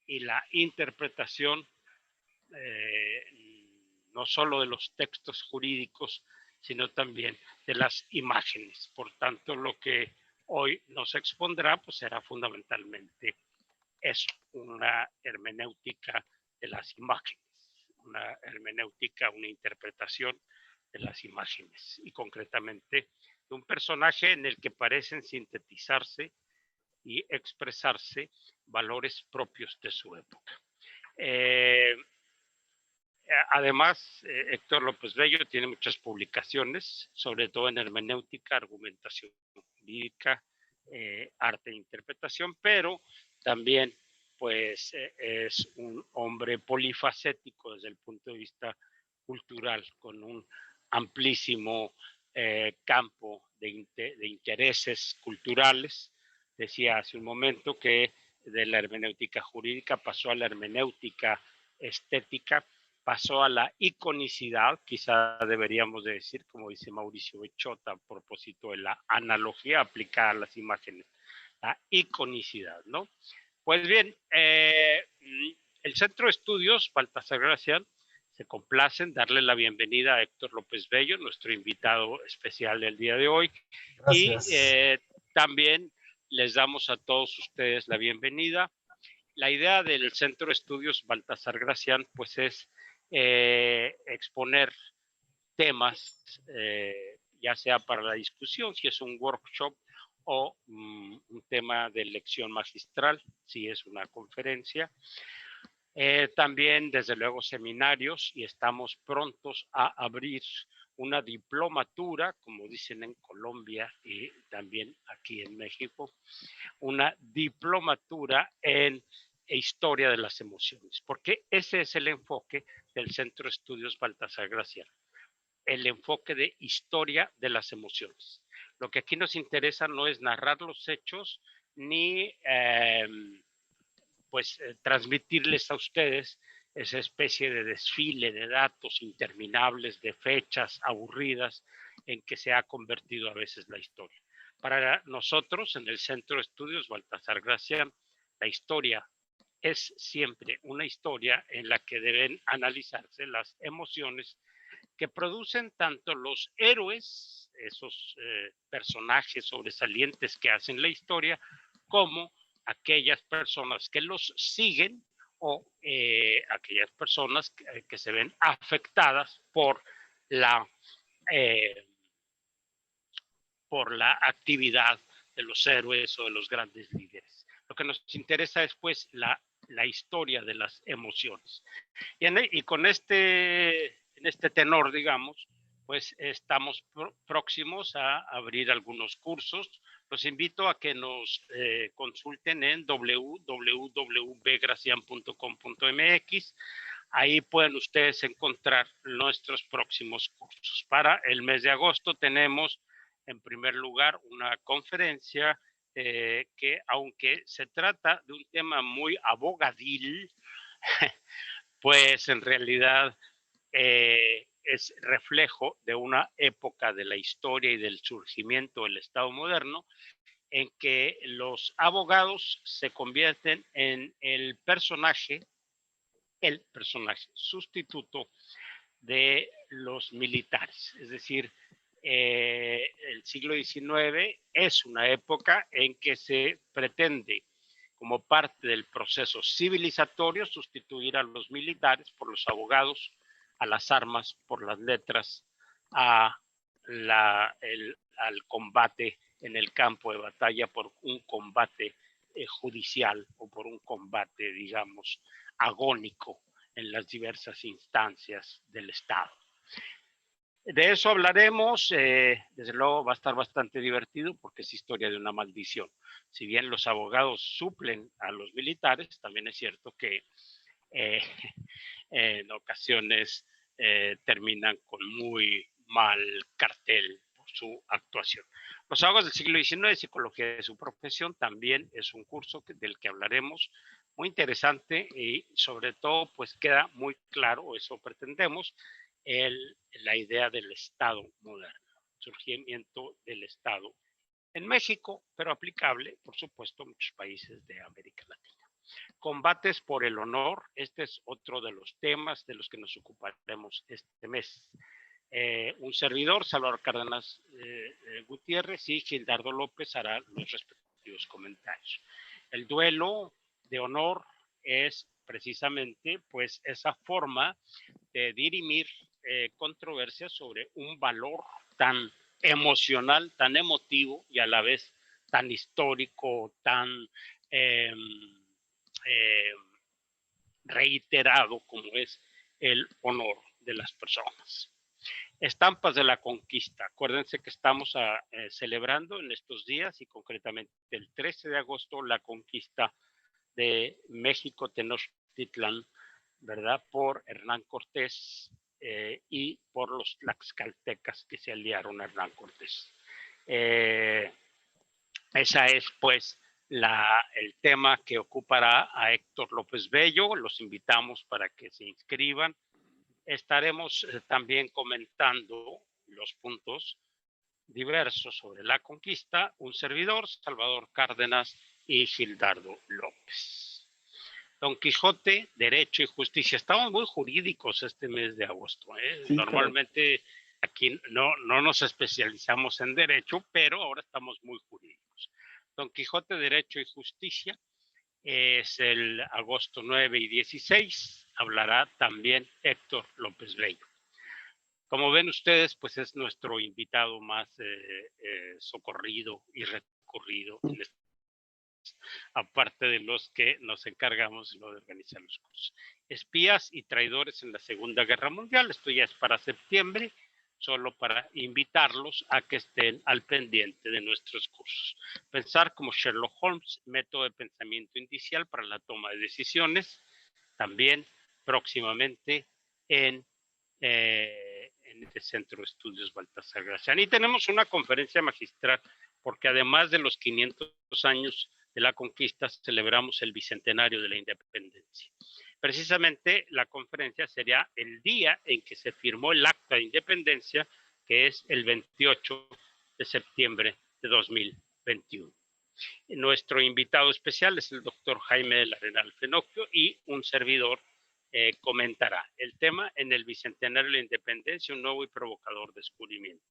y la interpretación no solo de los textos jurídicos, sino también de las imágenes. Por tanto, lo que hoy nos expondrá pues será fundamentalmente eso, una hermenéutica de las imágenes, una hermenéutica, una interpretación de las imágenes y concretamente de un personaje en el que parecen sintetizarse y expresarse valores propios de su época. Además, Héctor López Bello tiene muchas publicaciones, sobre todo en hermenéutica, argumentación jurídica, arte e interpretación, pero también pues es un hombre polifacético desde el punto de vista cultural, con un amplísimo campo de intereses culturales. Decía hace un momento que de la hermenéutica jurídica pasó a la hermenéutica estética, pasó a la iconicidad, quizá deberíamos de decir, como dice Mauricio Bechota, a propósito de la analogía aplicada a las imágenes, la iconicidad, ¿no? Pues bien, el Centro de Estudios Baltasar Gracián se complace en darle la bienvenida a Héctor López Bello, nuestro invitado especial del día de hoy. Gracias. Y también les damos a todos ustedes la bienvenida. La idea del Centro de Estudios Baltasar Gracián pues es exponer temas, ya sea para la discusión, si es un workshop o un tema de lección magistral, si es una conferencia. También, desde luego, seminarios y estamos prontos a abrir una diplomatura, como dicen en Colombia y también aquí en México, una diplomatura en historia de las emociones, porque ese es el enfoque del Centro de Estudios Baltasar Gracián, el enfoque de historia de las emociones. Lo que aquí nos interesa no es narrar los hechos ni transmitirles a ustedes esa especie de desfile de datos interminables, de fechas aburridas en que se ha convertido a veces la historia. Para nosotros, en el Centro de Estudios Baltasar Gracián, la historia es siempre una historia en la que deben analizarse las emociones que producen tanto los héroes, esos personajes sobresalientes que hacen la historia, como aquellas personas que los siguen o aquellas personas que se ven afectadas por la actividad de los héroes o de los grandes líderes. Lo que nos interesa es pues la historia de las emociones. Y con en este tenor, digamos, pues estamos próximos a abrir algunos cursos. Los invito a que nos consulten en www.bgracian.com.mx. Ahí pueden ustedes encontrar nuestros próximos cursos. Para el mes de agosto tenemos, en primer lugar, una conferencia que, aunque se trata de un tema muy abogadil, pues en realidad es reflejo de una época de la historia y del surgimiento del Estado moderno en que los abogados se convierten en el personaje sustituto de los militares. Es decir, el siglo XIX es una época en que se pretende, como parte del proceso civilizatorio, sustituir a los militares por los abogados, a las armas por las letras, al combate en el campo de batalla por un combate judicial o por un combate, digamos, agónico en las diversas instancias del Estado. De eso hablaremos, desde luego va a estar bastante divertido porque es historia de una maldición. Si bien los abogados suplen a los militares, también es cierto que en ocasiones terminan con muy mal cartel por su actuación. Los abogados del siglo XIX, Psicología de su profesión, también es un curso del que hablaremos, muy interesante y sobre todo pues queda muy claro, eso pretendemos, la idea del Estado moderno, surgimiento del Estado en México, pero aplicable, por supuesto, a muchos países de América Latina. Combates por el honor, este es otro de los temas de los que nos ocuparemos este mes. Un servidor, Salvador Cárdenas Gutiérrez, y Gildardo López hará los respectivos comentarios. El duelo de honor es precisamente pues esa forma de dirimir controversias sobre un valor tan emocional, tan emotivo y a la vez tan histórico, tan reiterado como es el honor de las personas. Estampas de la conquista. Acuérdense que estamos celebrando en estos días y concretamente el 13 de agosto la conquista de México Tenochtitlán, ¿verdad? Por Hernán Cortés y por los tlaxcaltecas que se aliaron a Hernán Cortés. Esa es pues el tema que ocupará a Héctor López Bello. Los invitamos para que se inscriban. Estaremos también comentando los puntos diversos sobre la conquista, un servidor, Salvador Cárdenas y Gildardo López. Don Quijote, Derecho y Justicia. Estamos muy jurídicos este mes de agosto. Sí, normalmente aquí no nos especializamos en derecho, pero ahora estamos muy jurídicos. Don Quijote, Derecho y Justicia es el agosto 9 y 16. Hablará también Héctor López Bello. Como ven ustedes, pues es nuestro invitado más socorrido y recurrido, aparte de los que nos encargamos de organizar los cursos. Espías y traidores en la Segunda Guerra Mundial. Esto ya es para septiembre, solo para invitarlos a que estén al pendiente de nuestros cursos. Pensar como Sherlock Holmes, método de pensamiento indicial para la toma de decisiones, también próximamente en este Centro de Estudios Baltasar Gracián. Y tenemos una conferencia magistral, porque además de los 500 años de la conquista, celebramos el bicentenario de la independencia. Precisamente la conferencia sería el día en que se firmó el acta de independencia, que es el 28 de septiembre de 2021. Nuestro invitado especial es el doctor Jaime del Arenal Fenocchio y un servidor comentará el tema en el Bicentenario de la Independencia, un nuevo y provocador descubrimiento.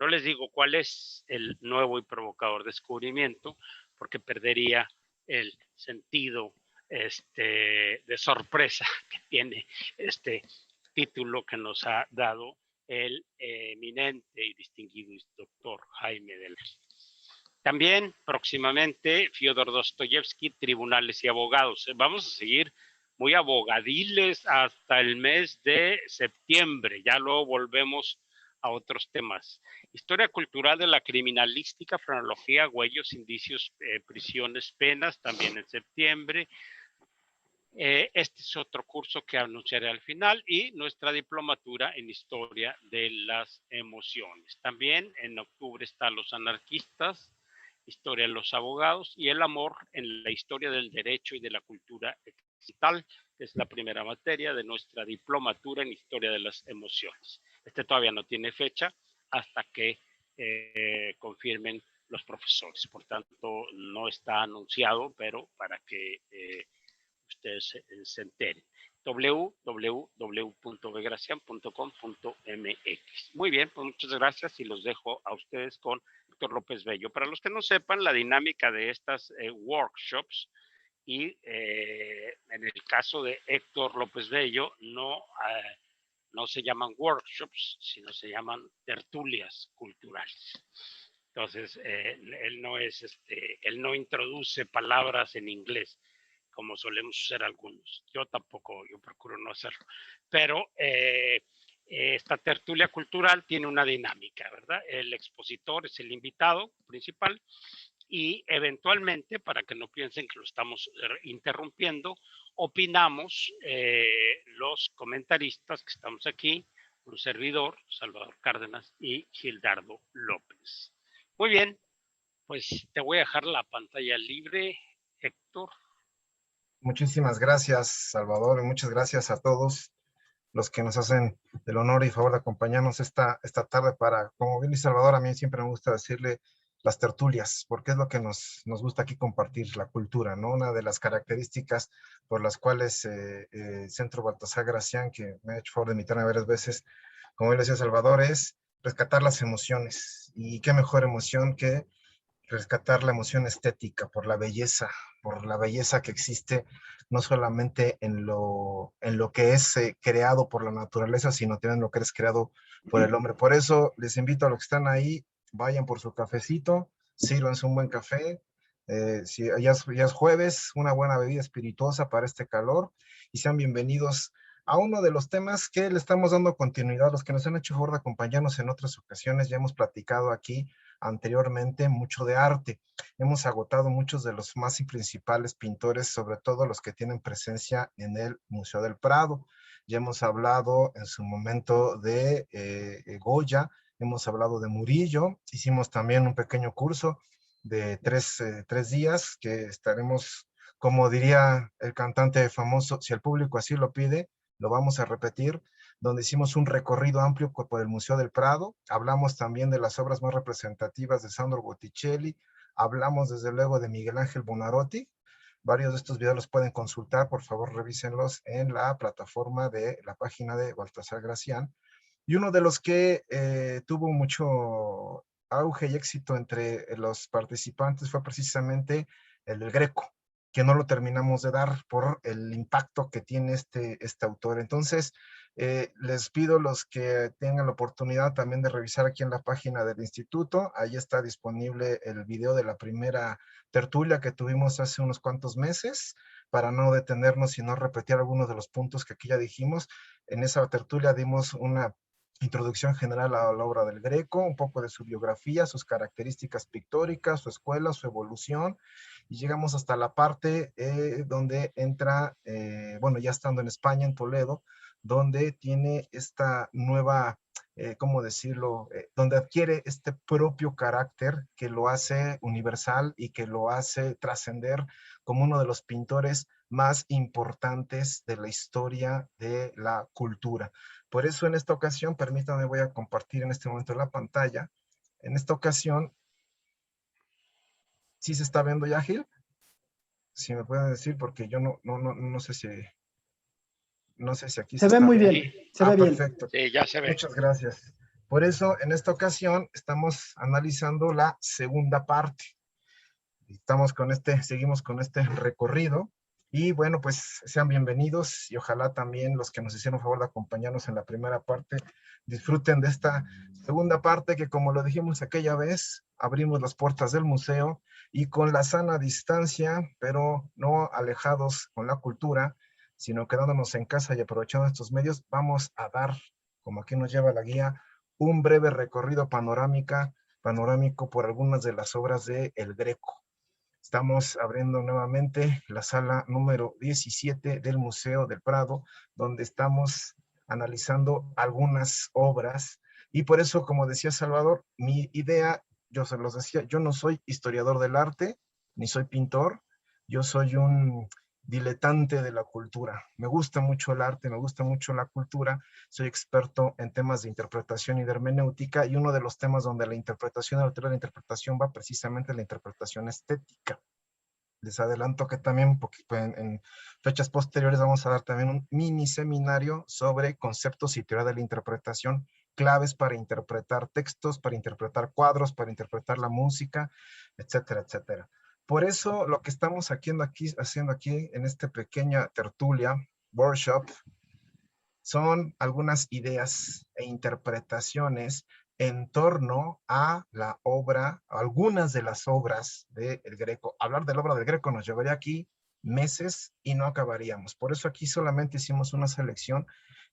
No les digo cuál es el nuevo y provocador descubrimiento, porque perdería el sentido de sorpresa que tiene este título que nos ha dado el eminente y distinguido doctor Jaime del Arenal. También próximamente Fyodor Dostoyevsky, Tribunales y Abogados. Vamos a seguir muy abogadiles hasta el mes de septiembre. Ya luego volvemos a otros temas. Historia cultural de la criminalística, frenología, huellos, indicios, prisiones, penas, también en septiembre. Este es otro curso que anunciaré al final y nuestra diplomatura en historia de las emociones. También en octubre están los anarquistas, historia de los abogados y el amor en la historia del derecho y de la cultura occidental, que es la primera materia de nuestra diplomatura en historia de las emociones. Este todavía no tiene fecha hasta que confirmen los profesores. Por tanto, no está anunciado, pero para que ustedes se enteren. www.begracian.com.mx. Muy bien, pues muchas gracias y los dejo a ustedes con Héctor López Bello. Para los que no sepan, la dinámica de estas workshops y en el caso de Héctor López Bello no se llaman workshops, sino se llaman tertulias culturales. Entonces, él no introduce palabras en inglés, como solemos usar algunos. Yo tampoco, yo procuro no hacerlo. Pero esta tertulia cultural tiene una dinámica, ¿verdad? El expositor es el invitado principal y eventualmente, para que no piensen que lo estamos interrumpiendo, opinamos los comentaristas que estamos aquí, un servidor, Salvador Cárdenas y Gildardo López. Muy bien, pues te voy a dejar la pantalla libre, Héctor. Muchísimas gracias, Salvador, y muchas gracias a todos los que nos hacen el honor y favor de acompañarnos esta tarde para, como bien dice Salvador, a mí siempre me gusta decirle las tertulias, porque es lo que nos gusta aquí compartir, la cultura, ¿no? Una de las características por las cuales Centro Baltasar Gracián, que me ha hecho favor de invitarme varias veces, como él decía Salvador, es rescatar las emociones. Y qué mejor emoción que rescatar la emoción estética por la belleza que existe, no solamente en lo que es creado por la naturaleza, sino también en lo que es creado por el hombre. Por eso les invito a los que están ahí, vayan por su cafecito, sírvanse un buen café, si ya es jueves, una buena bebida espirituosa para este calor, y sean bienvenidos a uno de los temas que le estamos dando continuidad, los que nos han hecho favor de acompañarnos en otras ocasiones. Ya hemos platicado aquí anteriormente mucho de arte. Hemos agotado muchos de los más principales pintores, sobre todo los que tienen presencia en el Museo del Prado. Ya hemos hablado en su momento de Goya, hemos hablado de Murillo, hicimos también un pequeño curso de tres días que estaremos, como diría el cantante famoso, si el público así lo pide, lo vamos a repetir, donde hicimos un recorrido amplio por el Museo del Prado. Hablamos también de las obras más representativas de Sandro Botticelli, hablamos desde luego de Miguel Ángel Buonarroti. Varios de estos videos los pueden consultar, por favor revísenlos en la plataforma de la página de Baltasar Gracián. Y uno de los que tuvo mucho auge y éxito entre los participantes fue precisamente el del Greco, que no lo terminamos de dar por el impacto que tiene este autor. Entonces, les pido los que tengan la oportunidad también de revisar aquí en la página del instituto, ahí está disponible el video de la primera tertulia que tuvimos hace unos cuantos meses, para no detenernos y no repetir algunos de los puntos que aquí ya dijimos. En esa tertulia dimos una introducción general a la obra del Greco, un poco de su biografía, sus características pictóricas, su escuela, su evolución, y llegamos hasta la parte donde entra, bueno, ya estando en España, en Toledo, donde tiene esta nueva, ¿cómo decirlo?, donde adquiere este propio carácter que lo hace universal y que lo hace trascender como uno de los pintores más importantes de la historia de la cultura. Por eso en esta ocasión, permítanme, voy a compartir en este momento la pantalla. En esta ocasión, ¿sí se está viendo ya, Gil? Si me pueden decir, porque yo no sé si aquí Se se ve está muy viendo. bien, se ve bien. Perfecto. Sí, ya se ve. Muchas gracias. Por eso, en esta ocasión, estamos analizando la segunda parte. Seguimos con este recorrido. Y bueno, pues sean bienvenidos y ojalá también los que nos hicieron favor de acompañarnos en la primera parte disfruten de esta segunda parte que, como lo dijimos aquella vez, abrimos las puertas del museo y con la sana distancia, pero no alejados con la cultura, sino quedándonos en casa y aprovechando estos medios, vamos a dar, como aquí nos lleva la guía, un breve recorrido panorámico por algunas de las obras de El Greco. Estamos abriendo nuevamente la sala número 17 del Museo del Prado, donde estamos analizando algunas obras. Y por eso, como decía Salvador, mi idea, yo se los decía, yo no soy historiador del arte, ni soy pintor, yo soy un diletante de la cultura. Me gusta mucho el arte, me gusta mucho la cultura, soy experto en temas de interpretación y de hermenéutica, y uno de los temas donde la interpretación, la teoría de la interpretación va precisamente la interpretación estética. Les adelanto que también en fechas posteriores vamos a dar también un mini seminario sobre conceptos y teoría de la interpretación, claves para interpretar textos, para interpretar cuadros, para interpretar la música, etcétera, etcétera. Por eso lo que estamos haciendo aquí en esta pequeña tertulia, workshop, son algunas ideas e interpretaciones en torno a la obra, algunas de las obras del Greco. Hablar de la obra del Greco nos llevaría aquí meses y no acabaríamos. Por eso aquí solamente hicimos una selección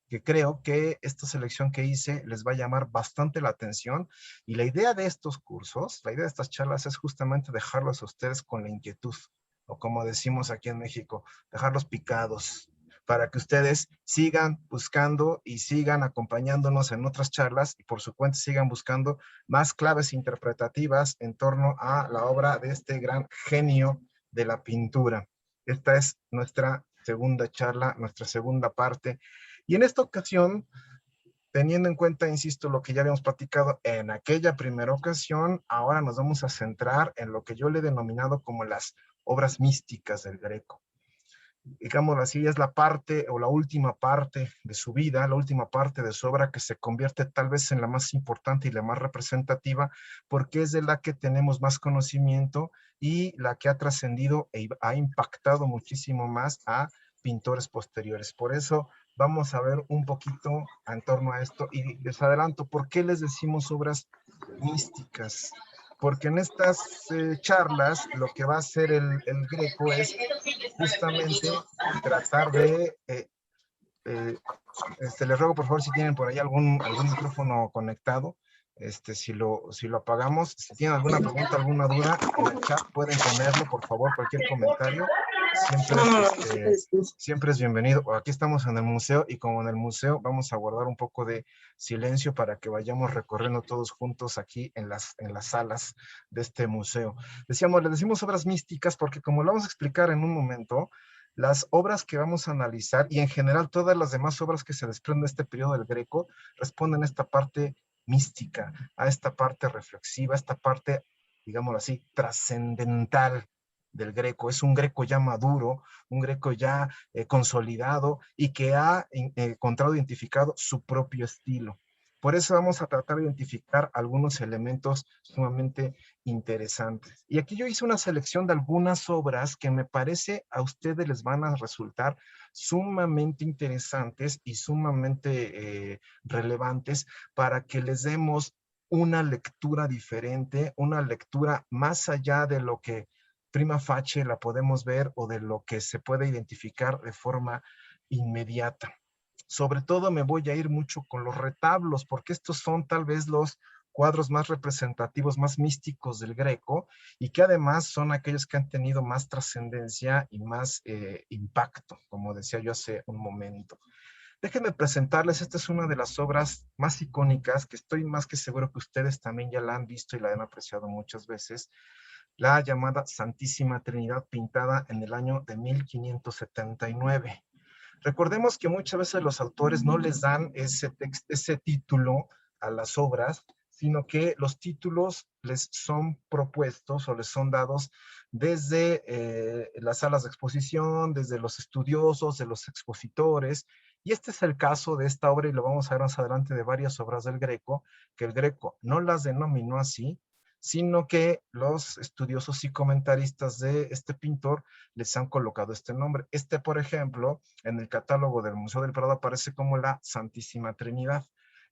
que creo que esta selección que hice les va a llamar bastante la atención. Y la idea de estos cursos, la idea de estas charlas es justamente dejarlos a ustedes con la inquietud, o como decimos aquí en México, dejarlos picados, para que ustedes sigan buscando y sigan acompañándonos en otras charlas y por su cuenta sigan buscando más claves interpretativas en torno a la obra de este gran genio de la pintura. Esta es nuestra segunda charla, nuestra segunda parte. Y en esta ocasión Teniendo en cuenta, insisto, lo que ya habíamos platicado en aquella primera ocasión, ahora nos vamos a centrar en lo que yo le he denominado como las obras místicas del Greco. Digámoslo así, es la parte o la última parte de su vida, la última parte de su obra que se convierte tal vez en la más importante y la más representativa, porque es de la que tenemos más conocimiento y la que ha trascendido e ha impactado muchísimo más a pintores posteriores. Por eso vamos a ver un poquito en torno a esto y les adelanto, ¿por qué les decimos obras místicas? Porque en estas charlas lo que va a hacer el Greco es justamente tratar de, les ruego por favor si tienen por ahí algún micrófono conectado, si lo apagamos, si tienen alguna pregunta, alguna duda, en el chat pueden ponerlo, por favor, cualquier comentario, siempre es bienvenido. Aquí estamos en el museo y como en el museo vamos a guardar un poco de silencio para que vayamos recorriendo todos juntos aquí en las salas de este museo. Le decimos obras místicas porque como lo vamos a explicar en un momento, las obras que vamos a analizar y en general todas las demás obras que se desprenden de este periodo del Greco responden a esta parte mística, a esta parte reflexiva, a esta parte, digámoslo así, trascendental del Greco. Es un Greco ya maduro, un Greco ya consolidado y que ha encontrado, identificado su propio estilo. Por eso vamos a tratar de identificar algunos elementos sumamente interesantes. Y aquí yo hice una selección de algunas obras que me parece a ustedes les van a resultar sumamente interesantes y sumamente relevantes para que les demos una lectura diferente, una lectura más allá de lo que prima facie la podemos ver o de lo que se puede identificar de forma inmediata. Sobre todo me voy a ir mucho con los retablos, porque estos son tal vez los cuadros más representativos, más místicos del Greco, y que además son aquellos que han tenido más trascendencia y más impacto, como decía yo hace un momento. Déjenme presentarles, esta es una de las obras más icónicas, que estoy más que seguro que ustedes también ya la han visto y la han apreciado muchas veces, la llamada Santísima Trinidad, pintada en el año de 1579. Recordemos que muchas veces los autores no les dan ese título a las obras, sino que los títulos les son propuestos o les son dados desde las salas de exposición, desde los estudiosos, de los expositores. Y este es el caso de esta obra, y lo vamos a ver más adelante de varias obras del Greco, que el Greco no las denominó así, sino que los estudiosos y comentaristas de este pintor les han colocado este nombre. Por ejemplo, en el catálogo del Museo del Prado aparece como la Santísima Trinidad.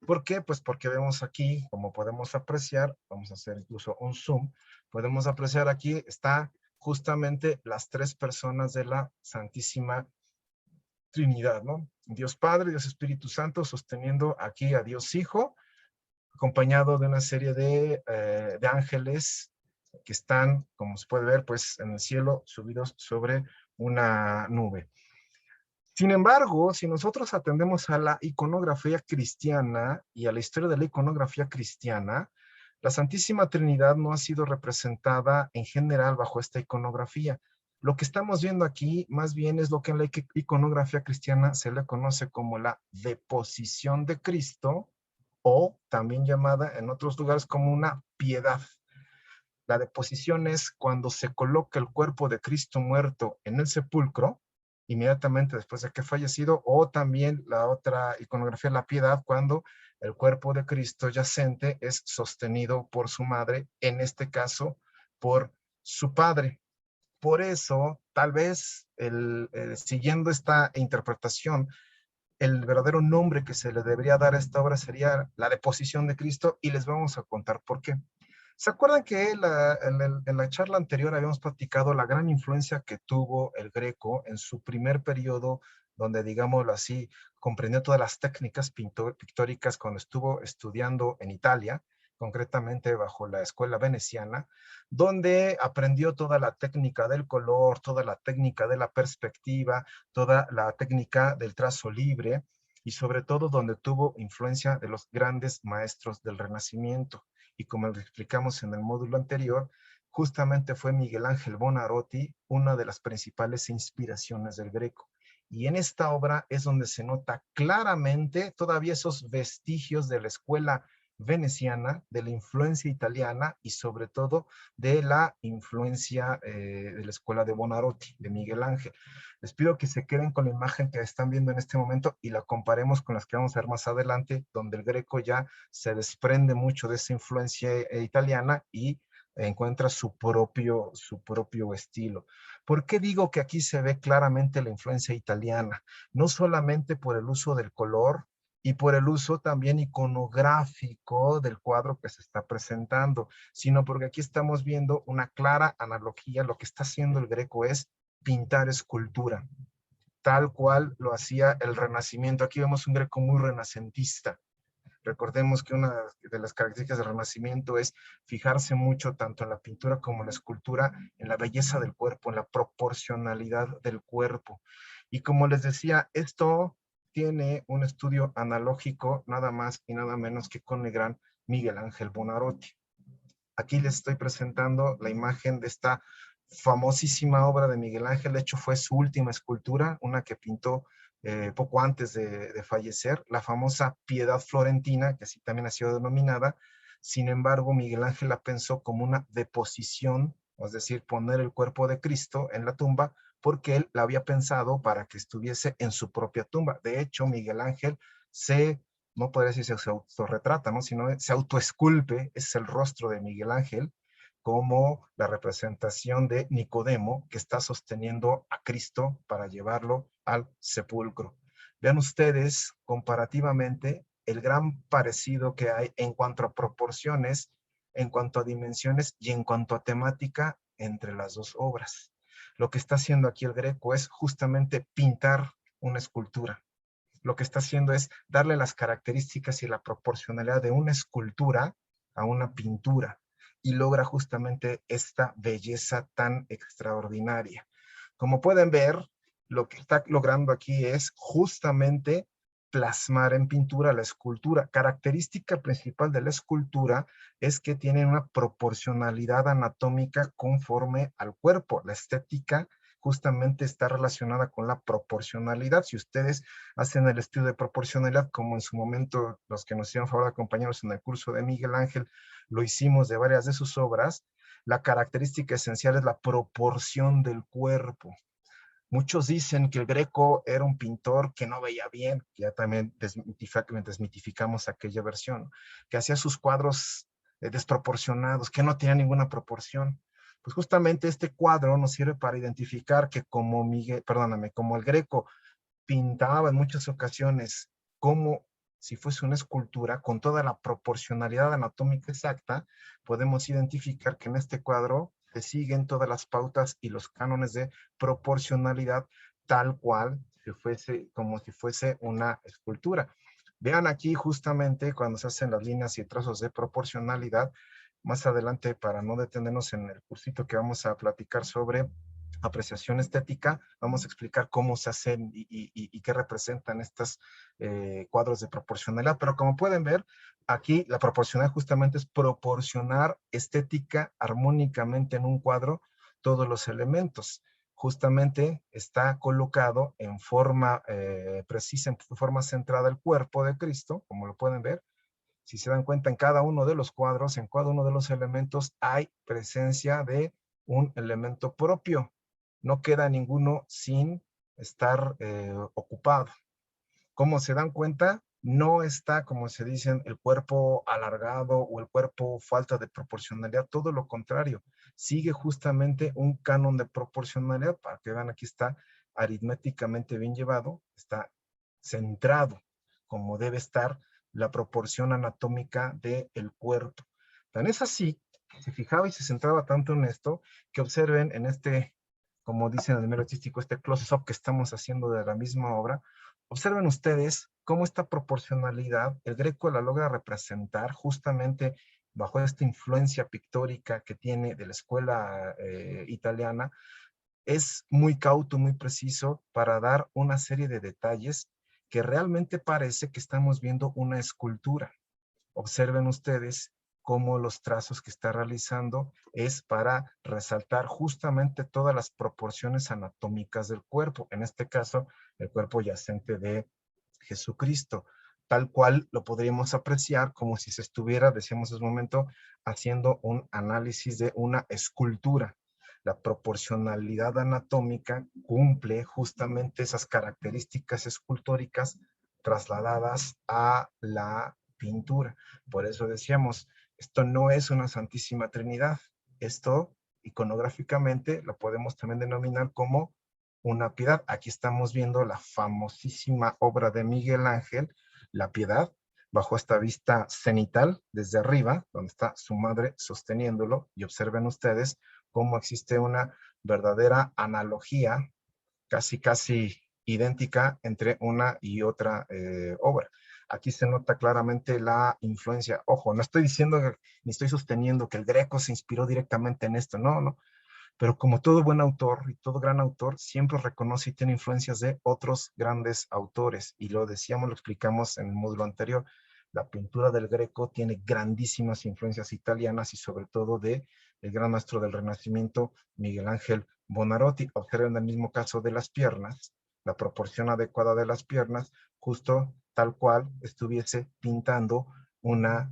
¿Por qué? Pues porque vemos aquí, como podemos apreciar, vamos a hacer incluso un zoom, podemos apreciar aquí, está justamente las tres personas de la Santísima Trinidad, ¿no? Dios Padre, Dios Espíritu Santo, sosteniendo aquí a Dios Hijo, acompañado de una serie de ángeles que están, como se puede ver, pues en el cielo, subidos sobre una nube. Sin embargo, si nosotros atendemos a la iconografía cristiana y a la historia de la iconografía cristiana, la Santísima Trinidad no ha sido representada en general bajo esta iconografía. Lo que estamos viendo aquí más bien es lo que en la iconografía cristiana se le conoce como la deposición de Cristo, o también llamada en otros lugares como una piedad. La deposición es cuando se coloca el cuerpo de Cristo muerto en el sepulcro, inmediatamente después de que ha fallecido, o también la otra iconografía, la piedad, cuando el cuerpo de Cristo yacente es sostenido por su madre, en este caso por su padre. Por eso, tal vez, siguiendo esta interpretación, el verdadero nombre que se le debería dar a esta obra sería La Deposición de Cristo, y les vamos a contar por qué. ¿Se acuerdan que en la charla anterior habíamos platicado la gran influencia que tuvo el Greco en su primer periodo, donde, digámoslo así, comprendió todas las técnicas pictóricas cuando estuvo estudiando en Italia, concretamente bajo la escuela veneciana, donde aprendió toda la técnica del color, toda la técnica de la perspectiva, toda la técnica del trazo libre, y sobre todo donde tuvo influencia de los grandes maestros del Renacimiento. Y como lo explicamos en el módulo anterior, justamente fue Miguel Ángel Buonarroti una de las principales inspiraciones del Greco. Y en esta obra es donde se nota claramente todavía esos vestigios de la escuela veneciana, de la influencia italiana y sobre todo de la influencia de la escuela de Buonarroti, de Miguel Ángel. Les pido que se queden con la imagen que están viendo en este momento y la comparemos con las que vamos a ver más adelante, donde el Greco ya se desprende mucho de esa influencia italiana y encuentra su propio estilo. ¿Por qué digo que aquí se ve claramente la influencia italiana? No solamente por el uso del color, y por el uso también iconográfico del cuadro que se está presentando, sino porque aquí estamos viendo una clara analogía. Lo que está haciendo el Greco es pintar escultura, tal cual lo hacía el Renacimiento. Aquí vemos un Greco muy renacentista. Recordemos que una de las características del Renacimiento es fijarse mucho tanto en la pintura como en la escultura, en la belleza del cuerpo, en la proporcionalidad del cuerpo. Y como les decía, esto tiene un estudio analógico nada más y nada menos que con el gran Miguel Ángel Buonarroti. Aquí les estoy presentando la imagen de esta famosísima obra de Miguel Ángel. De hecho, fue su última escultura, una que pintó poco antes de fallecer, la famosa Piedad Florentina, que así también ha sido denominada. Sin embargo, Miguel Ángel la pensó como una deposición, es decir, poner el cuerpo de Cristo en la tumba, porque él la había pensado para que estuviese en su propia tumba. De hecho, Miguel Ángel no podría decir se autorretrata, ¿no? Sino se autoesculpe, es el rostro de Miguel Ángel, como la representación de Nicodemo, que está sosteniendo a Cristo para llevarlo al sepulcro. Vean ustedes comparativamente el gran parecido que hay en cuanto a proporciones, en cuanto a dimensiones y en cuanto a temática entre las dos obras. Lo que está haciendo aquí el Greco es justamente pintar una escultura. Lo que está haciendo es darle las características y la proporcionalidad de una escultura a una pintura y logra justamente esta belleza tan extraordinaria. Como pueden ver, lo que está logrando aquí es justamente plasmar en pintura la escultura. Característica principal de la escultura es que tiene una proporcionalidad anatómica conforme al cuerpo. La estética justamente está relacionada con la proporcionalidad. Si ustedes hacen el estudio de proporcionalidad, como en su momento los que nos hicieron favor de acompañarnos en el curso de Miguel Ángel, lo hicimos de varias de sus obras, la característica esencial es la proporción del cuerpo. Muchos dicen que el Greco era un pintor que no veía bien, que ya también desmitificamos aquella versión, que hacía sus cuadros desproporcionados, que no tenía ninguna proporción. Pues justamente este cuadro nos sirve para identificar que como el Greco pintaba en muchas ocasiones como si fuese una escultura con toda la proporcionalidad anatómica exacta, podemos identificar que en este cuadro se siguen todas las pautas y los cánones de proporcionalidad tal cual como si fuese una escultura. Vean aquí justamente cuando se hacen las líneas y trazos de proporcionalidad, más adelante para no detenernos en el cursito que vamos a platicar sobre apreciación estética, vamos a explicar cómo se hacen y qué representan estos cuadros de proporcionalidad, pero como pueden ver, aquí la proporcionalidad justamente es proporcionar estética armónicamente en un cuadro todos los elementos. Justamente está colocado en forma precisa, en forma centrada el cuerpo de Cristo, como lo pueden ver. Si se dan cuenta, en cada uno de los cuadros, en cada uno de los elementos, hay presencia de un elemento propio. No queda ninguno sin estar ocupado. Como se dan cuenta, no está, como se dice, el cuerpo alargado o el cuerpo falta de proporcionalidad, todo lo contrario. Sigue justamente un canon de proporcionalidad, para que vean, aquí está aritméticamente bien llevado, está centrado, como debe estar la proporción anatómica del cuerpo. Tan es así, se fijaba y se centraba tanto en esto, que observen en este, como dicen en el medio artístico, este close-up que estamos haciendo de la misma obra. Observen ustedes cómo esta proporcionalidad, el Greco la logra representar justamente bajo esta influencia pictórica que tiene de la escuela italiana. Es muy cauto, muy preciso para dar una serie de detalles que realmente parece que estamos viendo una escultura. Observen ustedes cómo los trazos que está realizando es para resaltar justamente todas las proporciones anatómicas del cuerpo, en este caso, el cuerpo yacente de Jesucristo, tal cual lo podríamos apreciar como si se estuviera, decíamos hace un momento, haciendo un análisis de una escultura. La proporcionalidad anatómica cumple justamente esas características escultóricas trasladadas a la pintura. Por eso decíamos, esto no es una Santísima Trinidad. Esto, iconográficamente, lo podemos también denominar como una piedad. Aquí estamos viendo la famosísima obra de Miguel Ángel, La Piedad, bajo esta vista cenital, desde arriba, donde está su madre sosteniéndolo, y observen ustedes cómo existe una verdadera analogía, casi idéntica entre una y otra obra. Aquí se nota claramente la influencia. Ojo, no estoy diciendo ni estoy sosteniendo que el Greco se inspiró directamente en esto, no, no. Pero como todo buen autor y todo gran autor, siempre reconoce y tiene influencias de otros grandes autores. Y lo decíamos, lo explicamos en el módulo anterior. La pintura del Greco tiene grandísimas influencias italianas y sobre todo de el gran maestro del Renacimiento, Miguel Ángel Buonarroti. Observen el mismo caso de las piernas, la proporción adecuada de las piernas, justo tal cual estuviese pintando una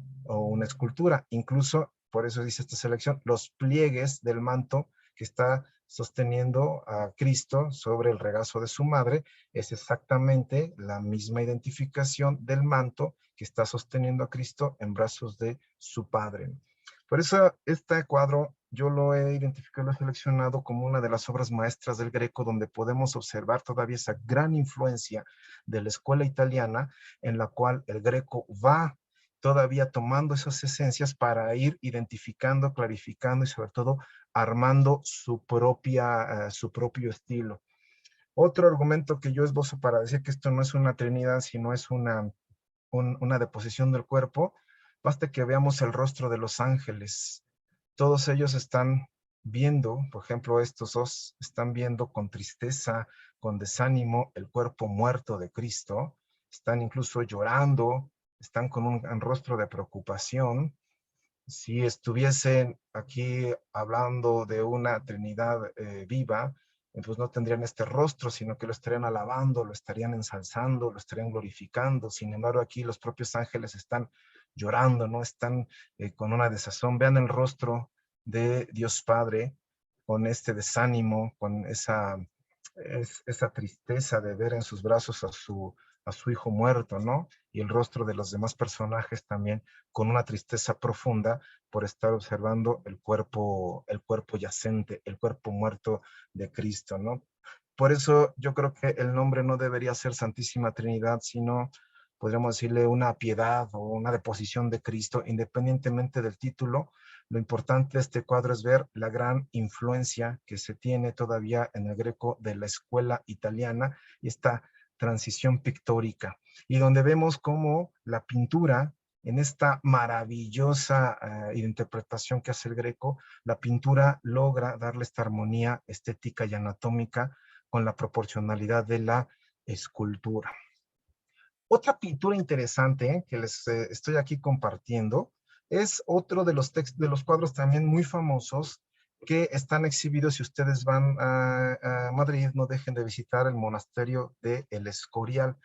escultura. Incluso, por eso dice esta selección, los pliegues del manto que está sosteniendo a Cristo sobre el regazo de su madre, es exactamente la misma identificación del manto que está sosteniendo a Cristo en brazos de su padre. Por eso este cuadro yo lo he identificado, lo he seleccionado como una de las obras maestras del Greco, donde podemos observar todavía esa gran influencia de la escuela italiana, en la cual el Greco va todavía tomando esas esencias para ir identificando, clarificando y sobre todo armando su propio estilo. Otro argumento que yo esbozo para decir que esto no es una trinidad, sino es una deposición del cuerpo, basta que veamos el rostro de los ángeles. Todos ellos están viendo, por ejemplo, estos dos están viendo con tristeza, con desánimo, el cuerpo muerto de Cristo, están incluso llorando, están con un rostro de preocupación. Si estuviesen aquí hablando de una Trinidad viva, pues no tendrían este rostro, sino que lo estarían alabando, lo estarían ensalzando, lo estarían glorificando. Sin embargo, aquí los propios ángeles están llorando, ¿no? Están con una desazón. Vean el rostro de Dios Padre con este desánimo, con esa tristeza de ver en sus brazos a su hijo muerto, ¿no? Y el rostro de los demás personajes también con una tristeza profunda por estar observando el cuerpo yacente, el cuerpo muerto de Cristo, ¿no? Por eso yo creo que el nombre no debería ser Santísima Trinidad, sino podríamos decirle una piedad o una deposición de Cristo, independientemente del título. Lo importante de este cuadro es ver la gran influencia que se tiene todavía en el Greco de la escuela italiana y esta transición pictórica, y donde vemos cómo la pintura, en esta maravillosa interpretación que hace el Greco, la pintura logra darle esta armonía estética y anatómica con la proporcionalidad de la escultura. Otra pintura interesante que les estoy aquí compartiendo es otro de los cuadros también muy famosos que están exhibidos. Si ustedes van a Madrid, no dejen de visitar el monasterio de El Escorial.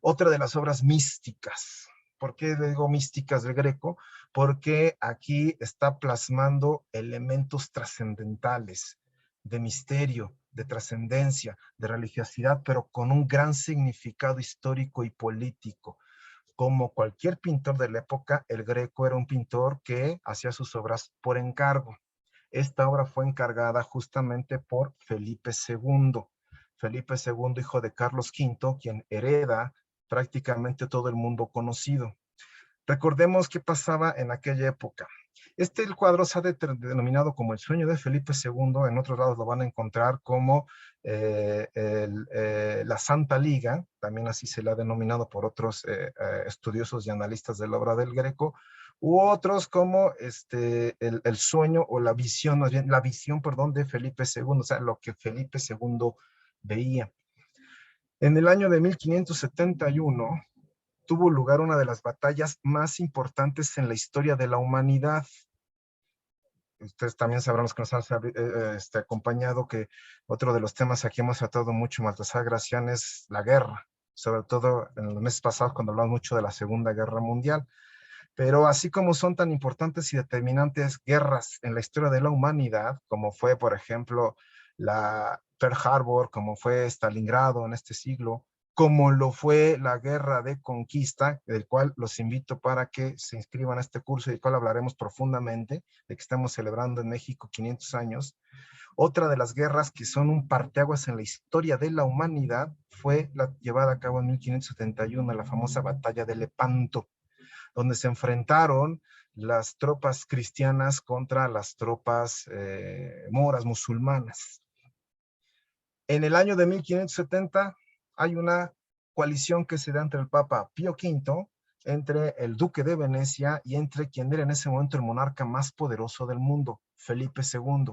Otra de las obras místicas. ¿Por qué digo místicas del Greco? Porque aquí está plasmando elementos trascendentales, de misterio, de trascendencia, de religiosidad, pero con un gran significado histórico y político. Como cualquier pintor de la época, el Greco era un pintor que hacía sus obras por encargo. Esta obra fue encargada justamente por Felipe II. Felipe II, hijo de Carlos V, quien hereda prácticamente todo el mundo conocido. Recordemos qué pasaba en aquella época. El cuadro se ha denominado como el sueño de Felipe II, en otros lados lo van a encontrar como la Santa Liga, también así se le ha denominado por otros estudiosos y analistas de la obra del Greco, u otros como el sueño o la visión, más bien la visión, perdón, de Felipe II, o sea, lo que Felipe II veía. En el año de 1571, tuvo lugar una de las batallas más importantes en la historia de la humanidad. Ustedes también sabrán, los que nos han acompañado, que otro de los temas aquí hemos tratado mucho, Baltasar Gracián, es la guerra, sobre todo en los meses pasados cuando hablamos mucho de la Segunda Guerra Mundial. Pero así como son tan importantes y determinantes guerras en la historia de la humanidad, como fue, por ejemplo, la Pearl Harbor, como fue Stalingrado en este siglo, como lo fue la guerra de conquista, del cual los invito para que se inscriban a este curso y del cual hablaremos profundamente, de que estamos celebrando en México 500 años. Otra de las guerras que son un parteaguas en la historia de la humanidad fue la llevada a cabo en 1571, la famosa batalla de Lepanto, donde se enfrentaron las tropas cristianas contra las tropas moras, musulmanas. En el año de 1570 hay una coalición que se da entre el Papa Pío V, entre el Duque de Venecia y entre quien era en ese momento el monarca más poderoso del mundo, Felipe II.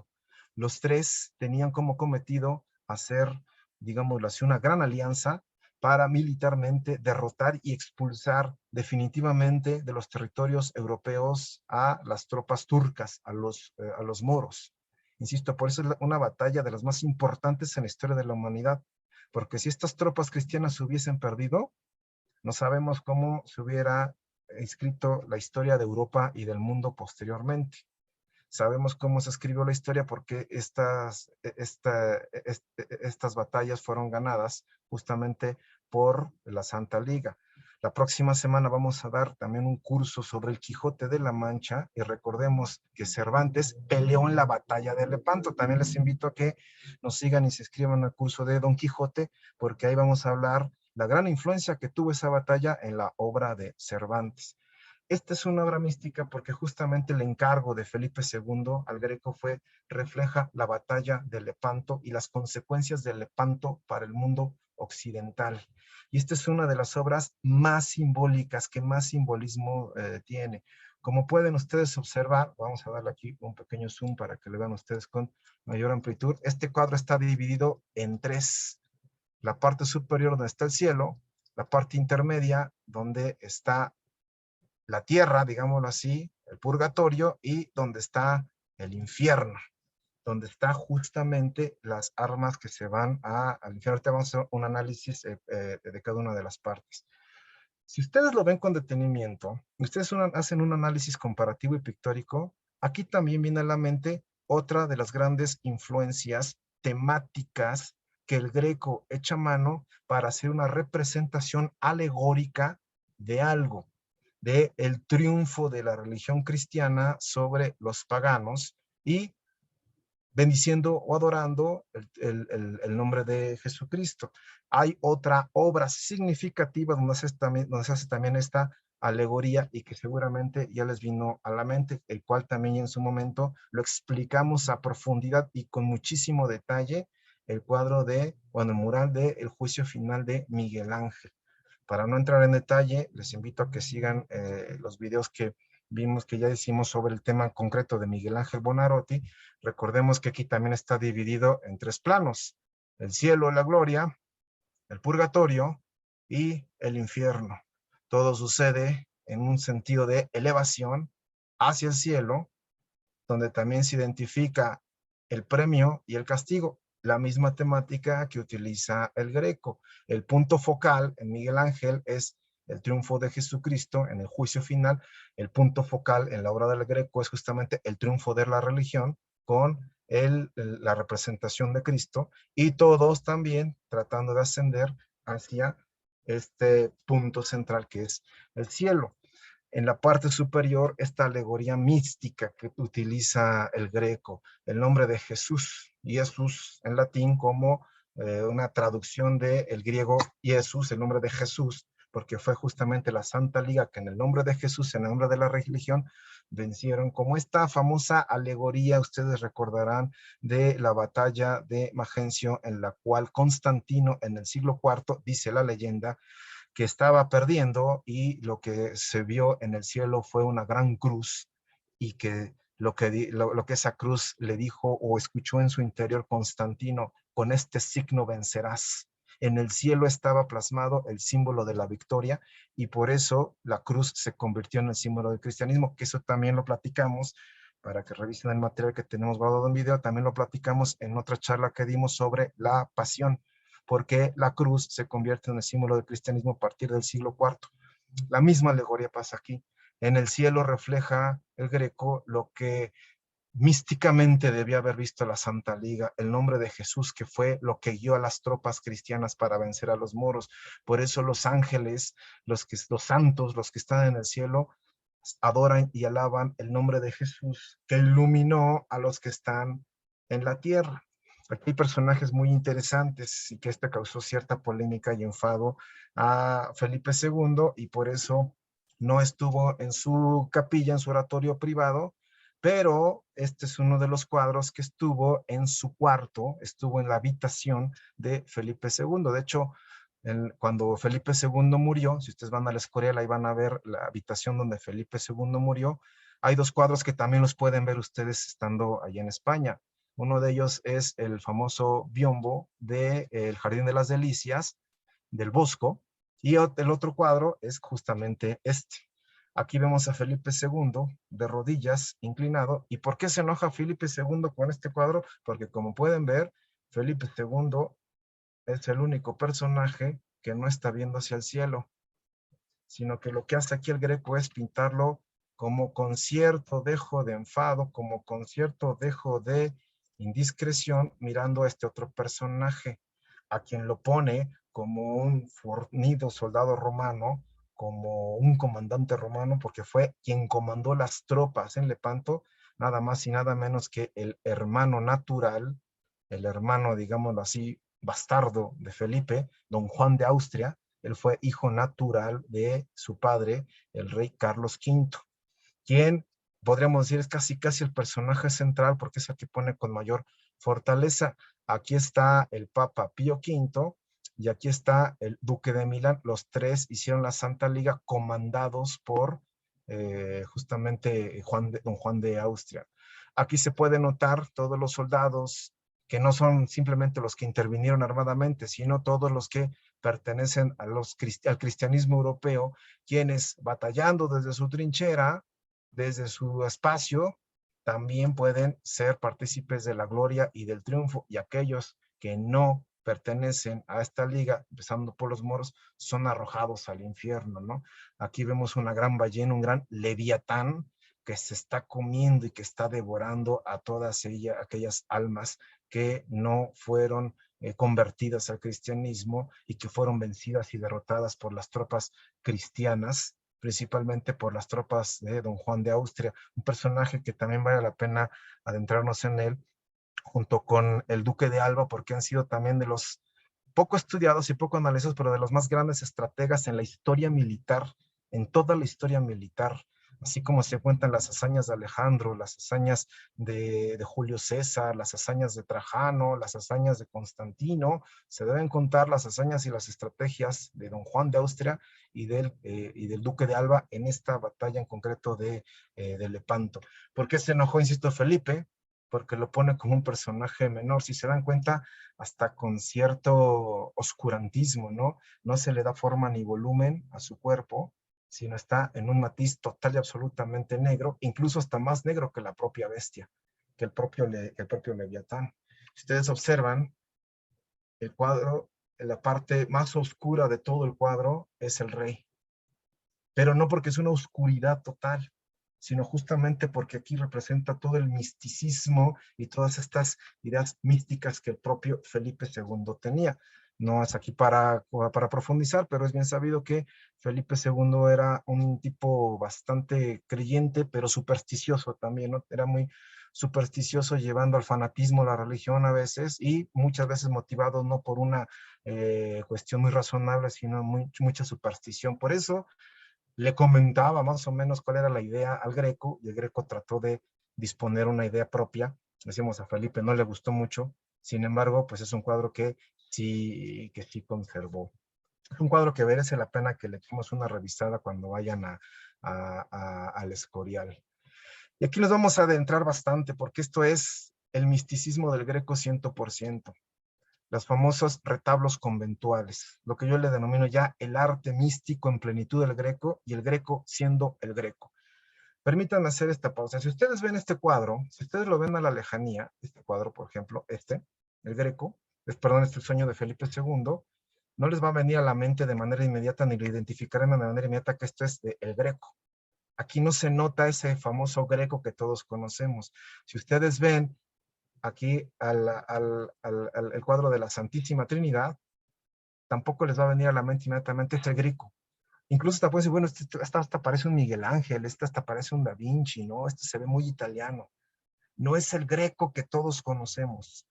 Los tres tenían como cometido hacer, digámoslo así, una gran alianza para militarmente derrotar y expulsar definitivamente de los territorios europeos a las tropas turcas, a los moros. Insisto, por eso es una batalla de las más importantes en la historia de la humanidad, porque si estas tropas cristianas se hubiesen perdido, no sabemos cómo se hubiera escrito la historia de Europa y del mundo posteriormente. Sabemos cómo se escribió la historia porque estas batallas fueron ganadas justamente por la Santa Liga. La próxima semana vamos a dar también un curso sobre el Quijote de la Mancha y recordemos que Cervantes peleó en la batalla de Lepanto. También les invito a que nos sigan y se inscriban al curso de Don Quijote, porque ahí vamos a hablar la gran influencia que tuvo esa batalla en la obra de Cervantes. Esta es una obra mística porque justamente el encargo de Felipe II al Greco refleja la batalla de Lepanto y las consecuencias de Lepanto para el mundo occidental. Y esta es una de las obras más simbólicas, que más simbolismo tiene. Como pueden ustedes observar, vamos a darle aquí un pequeño zoom para que lo vean ustedes con mayor amplitud. Este cuadro está dividido en tres. La parte superior donde está el cielo, la parte intermedia donde está la tierra, digámoslo así, el purgatorio, y donde está el infierno, donde está justamente las armas que se van al infierno. Ahorita vamos a hacer un análisis de cada una de las partes. Si ustedes lo ven con detenimiento, ustedes hacen un análisis comparativo y pictórico, aquí también viene a la mente otra de las grandes influencias temáticas que el Greco echa mano para hacer una representación alegórica de algo, de el triunfo de la religión cristiana sobre los paganos y bendiciendo o adorando el nombre de Jesucristo. Hay otra obra significativa donde se hace también esta alegoría y que seguramente ya les vino a la mente, el cual también en su momento lo explicamos a profundidad y con muchísimo detalle, el cuadro el mural de El Juicio Final de Miguel Ángel. Para no entrar en detalle, les invito a que sigan los videos que vimos que ya hicimos sobre el tema concreto de Miguel Ángel Buonarroti. Recordemos que aquí también está dividido en tres planos: el cielo, la gloria, el purgatorio y el infierno. Todo sucede en un sentido de elevación hacia el cielo, donde también se identifica el premio y el castigo, la misma temática que utiliza el Greco. El punto focal en Miguel Ángel es el triunfo de Jesucristo en el juicio final. El punto focal en la obra del Greco es justamente el triunfo de la religión con la representación de Cristo, y todos también tratando de ascender hacia este punto central que es el cielo. En la parte superior, esta alegoría mística que utiliza el Greco, el nombre de Jesús, Jesús en latín, como una traducción del griego Jesús, el nombre de Jesús, porque fue justamente la Santa Liga que en el nombre de Jesús, en el nombre de la religión, vencieron, como esta famosa alegoría, ustedes recordarán, de la batalla de Magencio, en la cual Constantino en el siglo IV, dice la leyenda, que estaba perdiendo, y lo que se vio en el cielo fue una gran cruz, y que lo que esa cruz le dijo o escuchó en su interior Constantino: con este signo vencerás. En el cielo estaba plasmado el símbolo de la victoria y por eso la cruz se convirtió en el símbolo del cristianismo, que eso también lo platicamos, para que revisen el material que tenemos guardado en video, también lo platicamos en otra charla que dimos sobre la pasión, porque la cruz se convierte en el símbolo del cristianismo a partir del siglo IV. La misma alegoría pasa aquí. En el cielo refleja el Greco lo que místicamente debía haber visto la Santa Liga, el nombre de Jesús, que fue lo que guió a las tropas cristianas para vencer a los moros. Por eso los ángeles, los santos, los que están en el cielo, adoran y alaban el nombre de Jesús, que iluminó a los que están en la tierra. Aquí hay personajes muy interesantes y que esto causó cierta polémica y enfado a Felipe II, y por eso no estuvo en su capilla, en su oratorio privado, pero este es uno de los cuadros que estuvo en su cuarto, estuvo en la habitación de Felipe II. De hecho, cuando Felipe II murió, si ustedes van a la Escorial, ahí van a ver la habitación donde Felipe II murió. Hay dos cuadros que también los pueden ver ustedes estando allá en España. Uno de ellos es el famoso biombo de El Jardín de las Delicias, del Bosco, y el otro cuadro es justamente este. Aquí vemos a Felipe II de rodillas, inclinado. ¿Y por qué se enoja Felipe II con este cuadro? Porque como pueden ver, Felipe II es el único personaje que no está viendo hacia el cielo, sino que lo que hace aquí el Greco es pintarlo como con cierto dejo de enfado, como con cierto dejo de indiscreción, mirando a este otro personaje, a quien lo pone como un fornido soldado romano, como un comandante romano, porque fue quien comandó las tropas en Lepanto, nada más y nada menos que el hermano natural, el hermano, digámoslo así, bastardo de Felipe, don Juan de Austria. Él fue hijo natural de su padre, el rey Carlos V, quien podríamos decir es casi casi el personaje central porque es el que pone con mayor fortaleza. Aquí está el Papa Pío V y aquí está el Duque de Milán. Los tres hicieron la Santa Liga comandados por justamente don Juan de Austria. Aquí se puede notar todos los soldados que no son simplemente los que intervinieron armadamente, sino todos los que pertenecen al cristianismo europeo, quienes batallando desde su trinchera, desde su espacio, también pueden ser partícipes de la gloria y del triunfo, y aquellos que no pertenecen a esta liga, empezando por los moros, son arrojados al infierno, ¿no? Aquí vemos una gran ballena, un gran leviatán que se está comiendo y que está devorando a todas aquellas almas que no fueron convertidas al cristianismo y que fueron vencidas y derrotadas por las tropas cristianas, principalmente por las tropas de don Juan de Austria, un personaje que también vale la pena adentrarnos en él, junto con el Duque de Alba, porque han sido también de los poco estudiados y poco analizados, pero de los más grandes estrategas en la historia militar, en toda la historia militar, así como se cuentan las hazañas de Alejandro, las hazañas de Julio César, las hazañas de Trajano, las hazañas de Constantino, se deben contar las hazañas y las estrategias de don Juan de Austria y del Duque de Alba en esta batalla en concreto de Lepanto. ¿Por qué se enojó, insisto, Felipe? Porque lo pone como un personaje menor. Si se dan cuenta, hasta con cierto oscurantismo, ¿no? No se le da forma ni volumen a su cuerpo, sino está en un matiz total y absolutamente negro, incluso hasta más negro que la propia bestia, que el propio Leviatán. Si ustedes observan, el cuadro, la parte más oscura de todo el cuadro es el rey, pero no porque es una oscuridad total, sino justamente porque aquí representa todo el misticismo y todas estas ideas místicas que el propio Felipe II tenía. No es aquí para profundizar, pero es bien sabido que Felipe II era un tipo bastante creyente, pero supersticioso también, ¿no? Era muy supersticioso, llevando al fanatismo la religión a veces, y muchas veces motivado no por una cuestión muy razonable, sino mucha superstición. Por eso le comentaba más o menos cuál era la idea al Greco, y el Greco trató de disponer una idea propia. Decimos, a Felipe no le gustó mucho, sin embargo, pues es un cuadro que sí conservó. Es un cuadro que merece la pena que le echemos una revisada cuando vayan al Escorial. Y aquí nos vamos a adentrar bastante, porque esto es el misticismo del Greco 100%. los famosos retablos conventuales, lo que yo le denomino ya el arte místico en plenitud del Greco y el Greco siendo el Greco. Permítanme hacer esta pausa. Si ustedes ven este cuadro, si ustedes lo ven a la lejanía, este cuadro, por ejemplo, el Greco, perdón, el sueño de Felipe II, no les va a venir a la mente de manera inmediata ni lo identificarán de manera inmediata que esto es el Greco. Aquí no se nota ese famoso Greco que todos conocemos. Si ustedes ven aquí el cuadro de la Santísima Trinidad, tampoco les va a venir a la mente inmediatamente este Greco. Incluso hasta puede decir, bueno, este hasta parece un Miguel Ángel, este hasta parece un Da Vinci, ¿no? Este se ve muy italiano. No es el Greco que todos conocemos.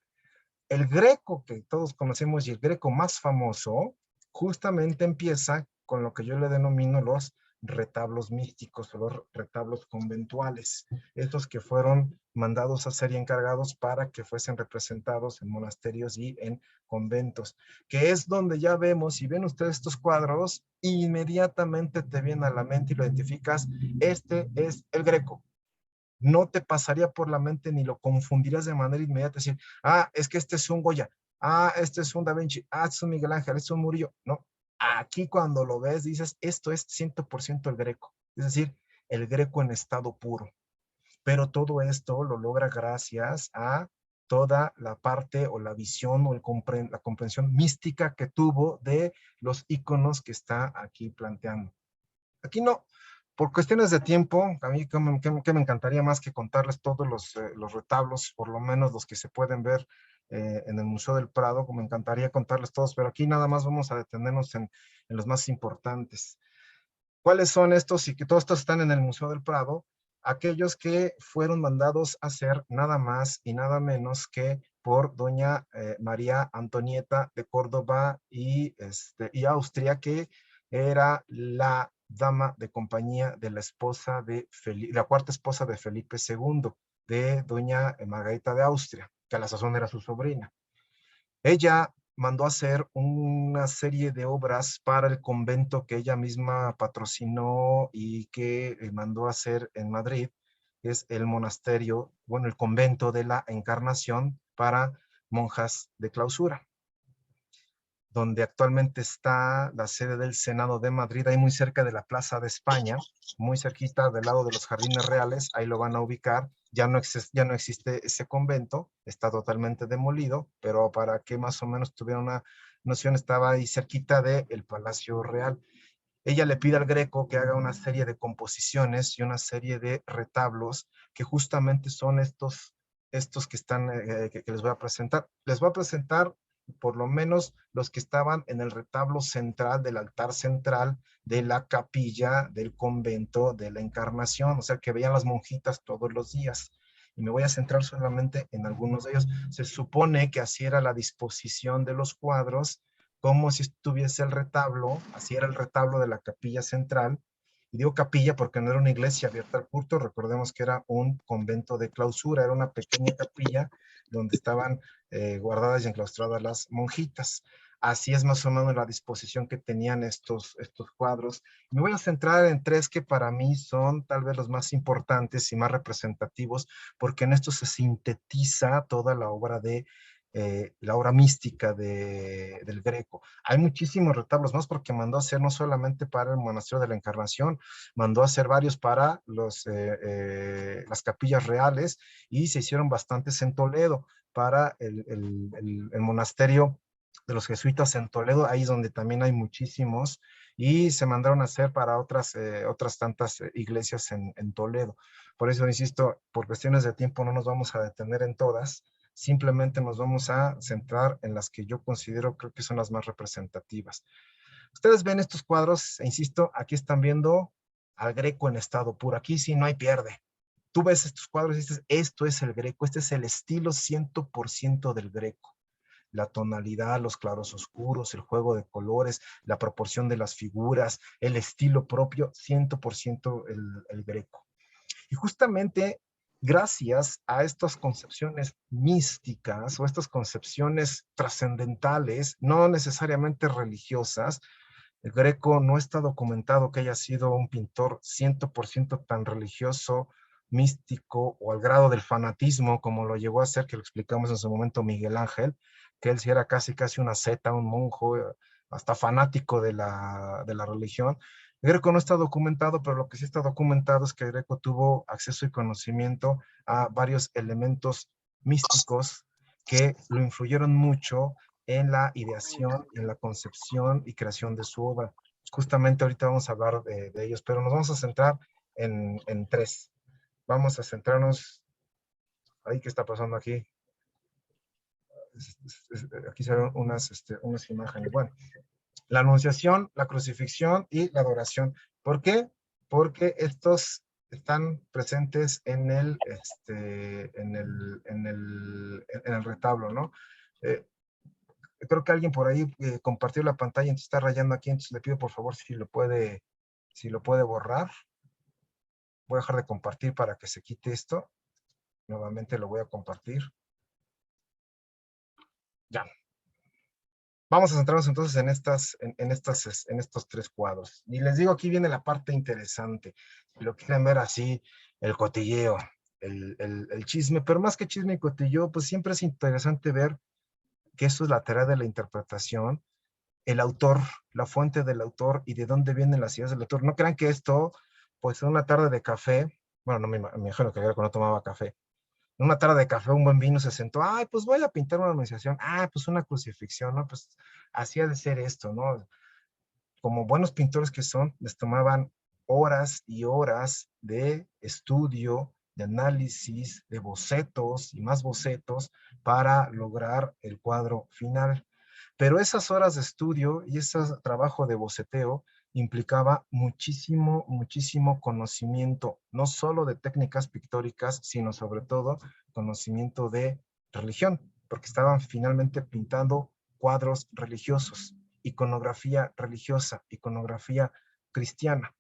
El Greco que todos conocemos y el Greco más famoso justamente empieza con lo que yo le denomino los retablos místicos o los retablos conventuales, estos que fueron mandados a ser y encargados para que fuesen representados en monasterios y en conventos, que es donde ya vemos, si ven ustedes estos cuadros, inmediatamente te viene a la mente y lo identificas, este es el Greco. No te pasaría por la mente ni lo confundirías de manera inmediata, decir, es que este es un Goya, este es un Da Vinci, este es un Miguel Ángel, este es un Murillo. No, aquí cuando lo ves dices, esto es 100% el Greco, es decir, el Greco en estado puro. Pero todo esto lo logra gracias a toda la parte o la visión o la comprensión mística que tuvo de los íconos que está aquí planteando. Aquí no, por cuestiones de tiempo, a mí que me encantaría más que contarles todos los retablos, por lo menos los que se pueden ver en el Museo del Prado, como me encantaría contarles todos, pero aquí nada más vamos a detenernos en los más importantes. ¿Cuáles son estos? Y que todos estos están en el Museo del Prado, aquellos que fueron mandados a hacer nada más y nada menos que por doña María Antonieta de Córdoba y Austria, que era la dama de compañía de la esposa de la cuarta esposa de Felipe II, de doña Margarita de Austria, que a la sazón era su sobrina. Ella mandó a hacer una serie de obras para el convento que ella misma patrocinó y que mandó a hacer en Madrid, es el monasterio, bueno, el convento de la Encarnación para monjas de clausura, donde actualmente está la sede del Senado de Madrid, ahí muy cerca de la Plaza de España, muy cerquita del lado de los Jardines Reales, ahí lo van a ubicar. Ya no existe ese convento, está totalmente demolido, pero para que más o menos tuviera una noción, estaba ahí cerquita del Palacio Real. Ella le pide al Greco que haga una serie de composiciones y una serie de retablos que justamente son estos que están, que les voy a presentar. Les voy a presentar por lo menos los que estaban en el retablo central del altar central de la capilla del convento de la Encarnación, o sea, que veían las monjitas todos los días. Y me voy a centrar solamente en algunos de ellos. Se supone que así era la disposición de los cuadros, como si estuviese el retablo, así era el retablo de la capilla central. Y digo capilla porque no era una iglesia abierta al culto, recordemos que era un convento de clausura, era una pequeña capilla donde estaban guardadas y enclaustradas las monjitas. Así es más o menos la disposición que tenían estos cuadros. Me voy a centrar en tres que para mí son tal vez los más importantes y más representativos, porque en esto se sintetiza toda la obra la obra mística del Greco. Hay muchísimos retablos más porque mandó a hacer no solamente para el Monasterio de la Encarnación, mandó a hacer varios para las capillas reales y se hicieron bastantes en Toledo para el monasterio de los jesuitas en Toledo, ahí es donde también hay muchísimos, y se mandaron a hacer para otras tantas iglesias en Toledo. Por eso, insisto, por cuestiones de tiempo no nos vamos a detener en todas, simplemente nos vamos a centrar en las que yo considero, creo que son las más representativas. Ustedes ven estos cuadros, e insisto, aquí están viendo al Greco en estado puro, aquí sí no hay pierde. Tú ves estos cuadros y dices, esto es el Greco, este es el estilo 100% del Greco. La tonalidad, los claros oscuros, el juego de colores, la proporción de las figuras, el estilo propio, 100% el Greco. Y justamente gracias a estas concepciones místicas o estas concepciones trascendentales, no necesariamente religiosas, el Greco no está documentado que haya sido un pintor 100% tan religioso, místico o al grado del fanatismo como lo llegó a ser, que lo explicamos en su momento, Miguel Ángel, que él sí era casi una seta, un monjo, hasta fanático de la religión. Greco no está documentado, pero lo que sí está documentado es que Greco tuvo acceso y conocimiento a varios elementos místicos que lo influyeron mucho en la ideación, en la concepción y creación de su obra. Justamente ahorita vamos a hablar de ellos, pero nos vamos a centrar en tres. Vamos a centrarnos, ahí, ¿qué está pasando aquí? Aquí se ven unas imágenes. Bueno, la anunciación, la crucifixión y la adoración. ¿Por qué? Porque estos están presentes en el retablo, ¿no? Creo que alguien por ahí compartió la pantalla, entonces está rayando aquí, entonces le pido por favor si lo puede borrar. Voy a dejar de compartir para que se quite esto. Nuevamente lo voy a compartir. Ya. Vamos a centrarnos entonces en estos tres cuadros. Y les digo, aquí viene la parte interesante. Si lo quieren ver así, el cotilleo, el chisme, pero más que chisme y cotilleo, pues siempre es interesante ver que eso es la tarea de la interpretación, el autor, la fuente del autor y de dónde vienen las ideas del autor. No crean que esto, pues en una tarde de café, bueno, no me imagino que no tomaba café, una tarde de café, un buen vino, se sentó, ay, pues voy a pintar una anunciación, pues una crucifixión, ¿no? Pues así ha de ser esto, ¿no? Como buenos pintores que son, les tomaban horas y horas de estudio, de análisis, de bocetos y más bocetos para lograr el cuadro final. Pero esas horas de estudio y ese trabajo de boceteo implicaba muchísimo, muchísimo conocimiento, no solo de técnicas pictóricas, sino sobre todo conocimiento de religión, porque estaban finalmente pintando cuadros religiosos, iconografía religiosa, iconografía cristiana.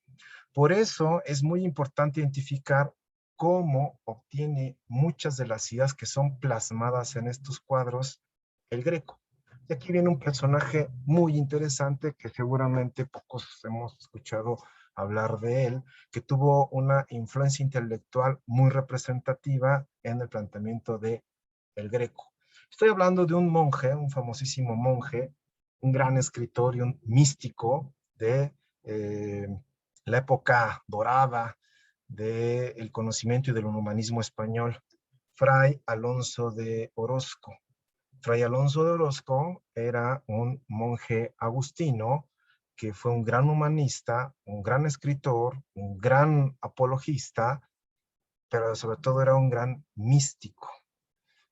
Por eso es muy importante identificar cómo obtiene muchas de las ideas que son plasmadas en estos cuadros el Greco. Y aquí viene un personaje muy interesante que seguramente pocos hemos escuchado hablar de él, que tuvo una influencia intelectual muy representativa en el planteamiento de el Greco. Estoy hablando de un monje, un famosísimo monje, un gran escritor y un místico de la época dorada del conocimiento y del humanismo español, Fray Alonso de Orozco. Fray Alonso de Orozco era un monje agustino que fue un gran humanista, un gran escritor, un gran apologista, pero sobre todo era un gran místico.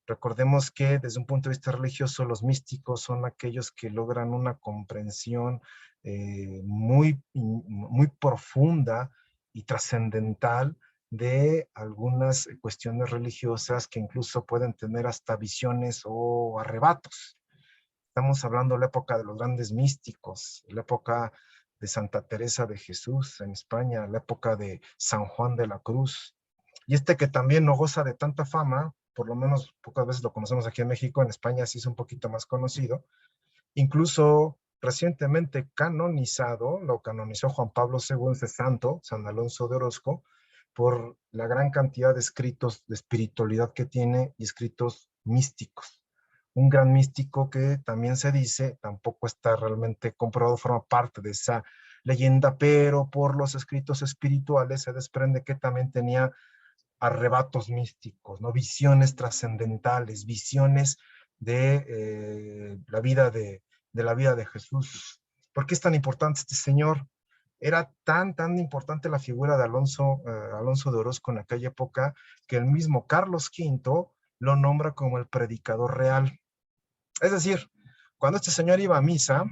Recordemos que desde un punto de vista religioso, los místicos son aquellos que logran una comprensión muy profunda y trascendental de algunas cuestiones religiosas que incluso pueden tener hasta visiones o arrebatos. Estamos hablando de la época de los grandes místicos, la época de Santa Teresa de Jesús en España, la época de San Juan de la Cruz. Y que también no goza de tanta fama, por lo menos pocas veces lo conocemos aquí en México, en España sí es un poquito más conocido, incluso recientemente canonizado, lo canonizó Juan Pablo II, ese santo, San Alonso de Orozco, por la gran cantidad de escritos de espiritualidad que tiene y escritos místicos. Un gran místico que también se dice, tampoco está realmente comprobado, forma parte de esa leyenda, pero por los escritos espirituales se desprende que también tenía arrebatos místicos, ¿no? Visiones trascendentales, visiones de la vida de Jesús. ¿Por qué es tan importante este señor? Era tan importante la figura de Alonso de Orozco en aquella época que el mismo Carlos V lo nombra como el predicador real. Es decir, cuando este señor iba a misa,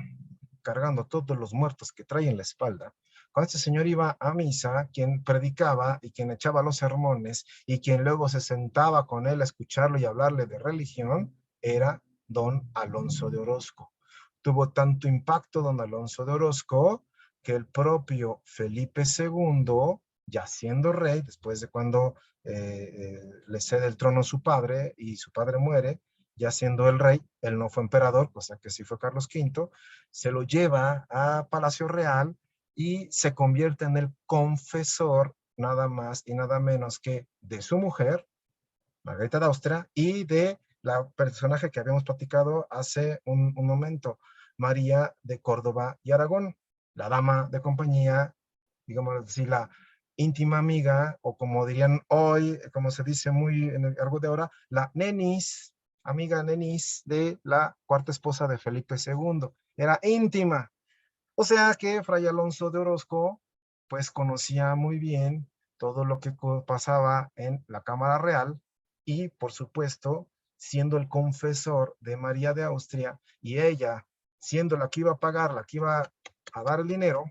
cargando todos los muertos que trae en la espalda, cuando este señor iba a misa, quien predicaba y quien echaba los sermones y quien luego se sentaba con él a escucharlo y hablarle de religión, era don Alonso de Orozco. Tuvo tanto impacto don Alonso de Orozco que el propio Felipe II, ya siendo rey, después de cuando le cede el trono a su padre y su padre muere, ya siendo el rey, él no fue emperador, cosa que sí fue Carlos V, se lo lleva a Palacio Real y se convierte en el confesor nada más y nada menos que de su mujer, Margarita de Austria, y de la personaje que habíamos platicado hace un momento, María de Córdoba y Aragón, la dama de compañía, digamos así, la íntima amiga, o como dirían hoy, como se dice muy en el argot de ahora, la nenis, amiga nenis de la cuarta esposa de Felipe II. Era íntima. O sea que Fray Alonso de Orozco, pues conocía muy bien todo lo que pasaba en la Cámara Real y, por supuesto, siendo el confesor de María de Austria y ella siendo la que iba a pagar, la que iba a dar el dinero,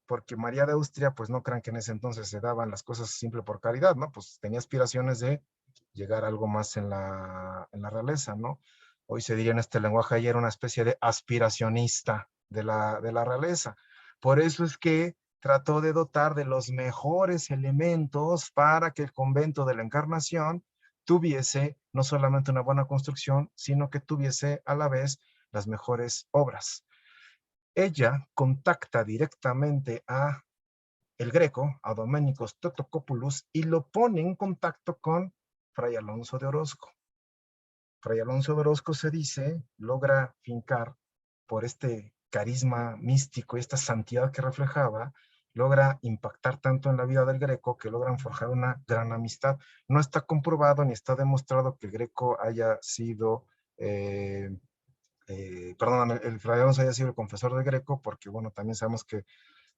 porque María de Austria, pues no crean que en ese entonces se daban las cosas simple por caridad, ¿no? Pues tenía aspiraciones de llegar a algo más en la realeza, ¿no? Hoy se diría en este lenguaje, ella era una especie de aspiracionista de la realeza. Por eso es que trató de dotar de los mejores elementos para que el convento de la Encarnación tuviese no solamente una buena construcción, sino que tuviese a la vez las mejores obras. Ella contacta directamente a el Greco, a Doménicos Totocopoulos, y lo pone en contacto con Fray Alonso de Orozco. Fray Alonso de Orozco, se dice, logra fincar por este carisma místico y esta santidad que reflejaba, logra impactar tanto en la vida del Greco que logran forjar una gran amistad. No está comprobado ni está demostrado que el Greco haya sido perdón, el Fray Alonso haya sido el confesor del Greco, porque bueno, también sabemos que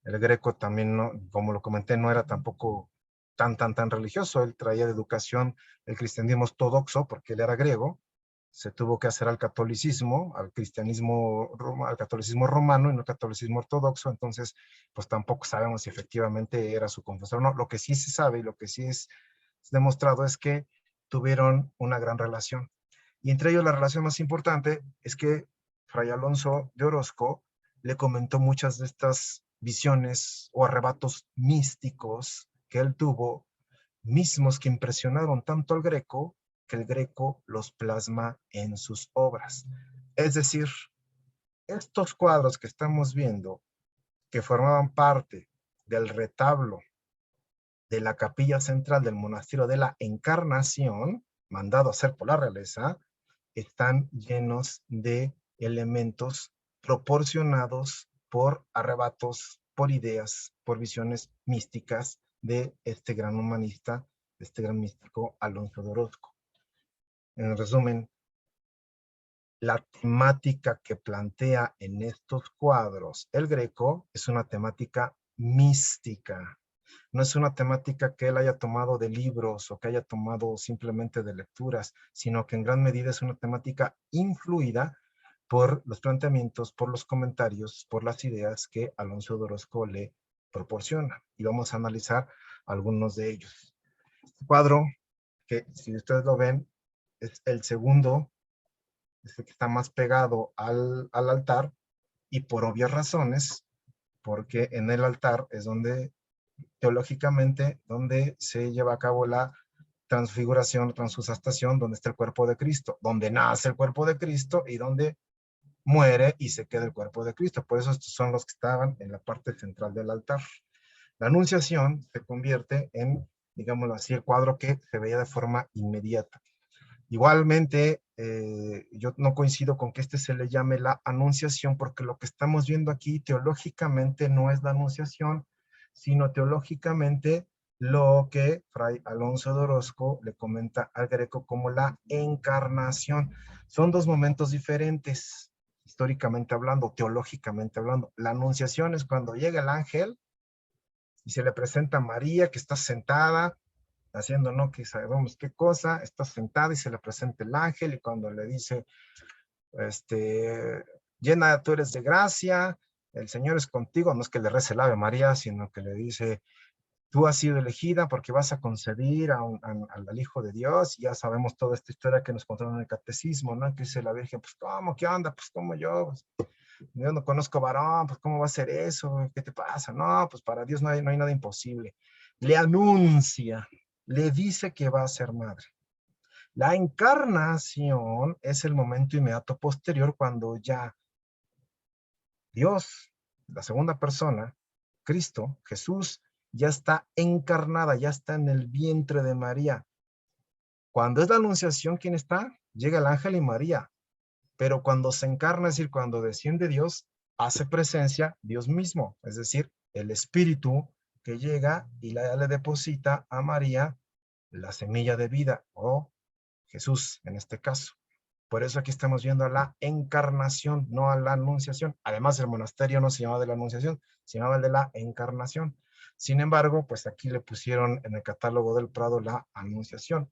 el Greco también, no, como lo comenté, no era tampoco tan religioso. Él traía de educación el cristianismo ortodoxo, porque él era griego, se tuvo que hacer al catolicismo, al cristianismo, al catolicismo romano y no al catolicismo ortodoxo. Entonces pues tampoco sabemos si efectivamente era su confesor o no. Lo que sí se sabe y lo que sí es demostrado es que tuvieron una gran relación. Y entre ellos la relación más importante es que Fray Alonso de Orozco le comentó muchas de estas visiones o arrebatos místicos que él tuvo, mismos que impresionaron tanto al Greco, que el Greco los plasma en sus obras. Es decir, estos cuadros que estamos viendo, que formaban parte del retablo de la capilla central del monasterio de la Encarnación, mandado a hacer por la realeza, están llenos de elementos proporcionados por arrebatos, por ideas, por visiones místicas de este gran humanista, de este gran místico Alonso de Orozco. En resumen, la temática que plantea en estos cuadros el Greco es una temática mística. No es una temática que él haya tomado de libros o que haya tomado simplemente de lecturas, sino que en gran medida es una temática influida por los planteamientos, por los comentarios, por las ideas que Alonso de Orozco le proporciona. Y vamos a analizar algunos de ellos. Este cuadro, que si ustedes lo ven, es el segundo, es el que está más pegado al altar, y por obvias razones, porque en el altar es donde teológicamente, donde se lleva a cabo la transfiguración, transustanciación, donde está el cuerpo de Cristo, donde nace el cuerpo de Cristo y donde muere y se queda el cuerpo de Cristo. Por eso estos son los que estaban en la parte central del altar. La anunciación se convierte en, digámoslo así, el cuadro que se veía de forma inmediata. Igualmente, yo no coincido con que este se le llame la anunciación, porque lo que estamos viendo aquí teológicamente no es la anunciación, sino teológicamente lo que Fray Alonso de Orozco le comenta al Greco como la encarnación. Son dos momentos diferentes, históricamente hablando, teológicamente hablando. La anunciación es cuando llega el ángel y se le presenta a María, que está sentada haciendo no que sabemos qué cosa, está sentada y se le presenta el ángel, y cuando le dice, llena tú eres de gracia, el Señor es contigo, no es que le rece el Ave María, sino que le dice, tú has sido elegida porque vas a concebir al Hijo de Dios. Y ya sabemos toda esta historia que nos contaron en el catecismo, ¿no? Que dice la Virgen, pues ¿cómo? ¿Qué onda? Pues ¿cómo yo? Pues, yo no conozco varón, pues ¿cómo va a ser eso? ¿Qué te pasa? No, pues para Dios no hay nada imposible. Le anuncia, le dice que va a ser madre. La encarnación es el momento inmediato posterior, cuando ya Dios, la segunda persona, Cristo, Jesús, ya está encarnada, ya está en el vientre de María. Cuando es la anunciación, ¿quién está? llega el ángel y María, pero cuando se encarna, es decir, cuando desciende Dios, hace presencia Dios mismo, es decir, el Espíritu que llega y le deposita a María la semilla de vida, o Jesús en este caso. Por eso aquí estamos viendo a la encarnación, no a la anunciación. Además, el monasterio no se llamaba de la anunciación, se llamaba el de la encarnación. Sin embargo, pues aquí le pusieron en el catálogo del Prado la anunciación.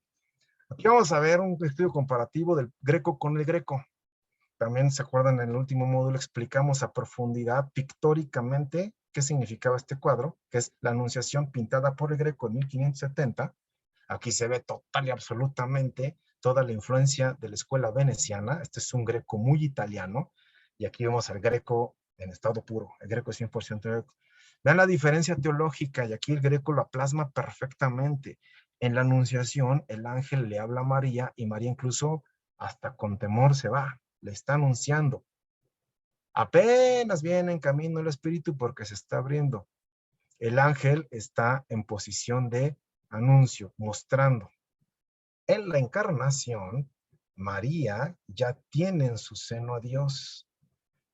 Aquí vamos a ver un estudio comparativo del greco con el greco. También se acuerdan, en el último módulo explicamos a profundidad pictóricamente qué significaba este cuadro, que es la Anunciación pintada por el Greco en 1570. Aquí se ve total y absolutamente toda la influencia de la escuela veneciana. Este es un Greco muy italiano, y aquí vemos al Greco en estado puro. El Greco es 100% Greco. Vean la diferencia teológica, y aquí el Greco lo plasma perfectamente. En la Anunciación, el ángel le habla a María, y María incluso hasta con temor se va, le está anunciando. Apenas viene en camino el Espíritu porque se está abriendo. El ángel está en posición de anuncio, mostrando. En la encarnación, María ya tiene en su seno a Dios.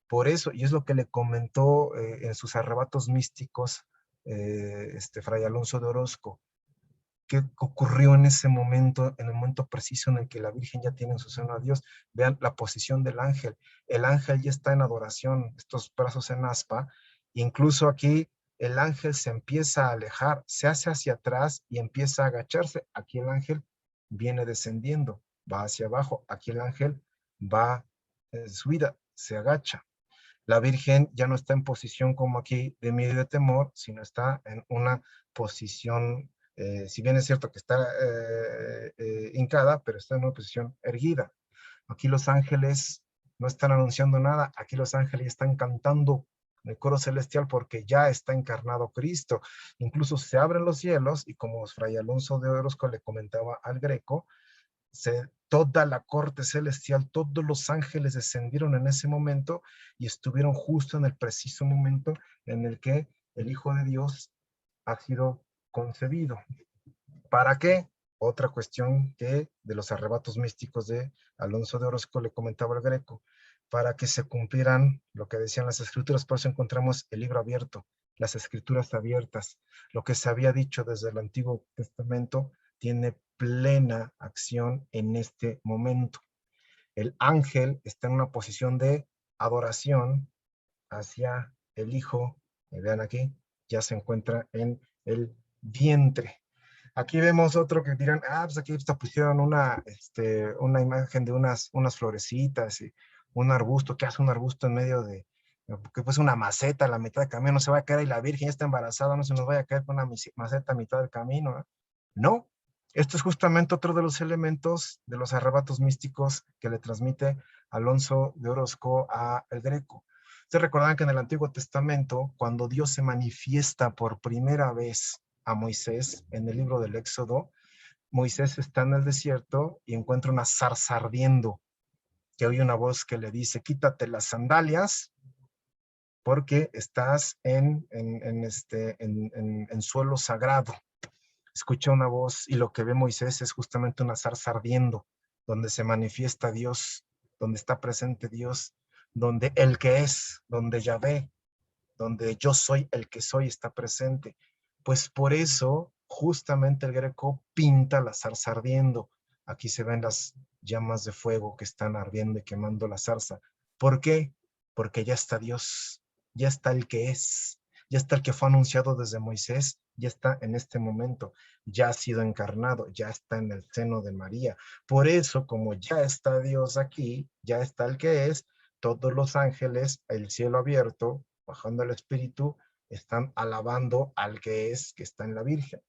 Por eso, y es lo que le comentó en sus arrebatos místicos Fray Alonso de Orozco, qué ocurrió en el momento preciso en el que la Virgen ya tiene en su seno a Dios. Vean la posición del ángel. El ángel ya está en adoración, estos brazos en aspa. Incluso aquí el ángel se empieza a alejar, se hace hacia atrás y empieza a agacharse. Aquí el ángel viene descendiendo, va hacia abajo. Aquí el ángel va en subida, se agacha. La Virgen ya no está en posición como aquí de miedo y de temor, sino está en una posición, si bien es cierto que está hincada, pero está en una posición erguida. Aquí los ángeles no están anunciando nada, aquí los ángeles están cantando en el coro celestial porque ya está encarnado Cristo. Incluso se abren los cielos, y como Fray Alonso de Orozco le comentaba al Greco, toda la corte celestial, todos los ángeles descendieron en ese momento y estuvieron justo en el preciso momento en el que el Hijo de Dios ha sido concebido. ¿Para qué? Otra cuestión que de los arrebatos místicos de Alonso de Orozco le comentaba al Greco, para que se cumplieran lo que decían las escrituras. Por eso encontramos el libro abierto, las escrituras abiertas. Lo que se había dicho desde el Antiguo Testamento tiene plena acción en este momento. El ángel está en una posición de adoración hacia el Hijo, y vean aquí, ya se encuentra en el vientre. Aquí vemos otro que dirán, pues aquí pusieron una imagen de unas florecitas y un arbusto. ¿Qué hace un arbusto en medio de, que pues una maceta a la mitad del camino? No se va a caer, y la Virgen ya está embarazada, no se nos vaya a caer con una maceta a mitad del camino, ¿eh? No, esto es justamente otro de los elementos de los arrebatos místicos que le transmite Alonso de Orozco a el Greco. Ustedes recordarán que en el Antiguo Testamento, cuando Dios se manifiesta por primera vez a Moisés en el libro del Éxodo, Moisés está en el desierto y encuentra una zarza ardiendo, que oye una voz que le dice: quítate las sandalias porque estás en suelo sagrado. Escucha una voz, y lo que ve Moisés es justamente una zarza ardiendo, donde se manifiesta Dios, donde está presente Dios, donde el que es, donde Yahvé, donde yo soy el que soy, está presente. Pues por eso justamente el Greco pinta la zarza ardiendo. Aquí se ven las llamas de fuego que están ardiendo y quemando la zarza. ¿Por qué? Porque ya está Dios, ya está el que es, ya está el que fue anunciado desde Moisés, ya está en este momento, ya ha sido encarnado, ya está en el seno de María. Por eso, como ya está Dios aquí, ya está el que es, todos los ángeles, el cielo abierto, bajando el Espíritu, están alabando al que es, que está en la Virgen.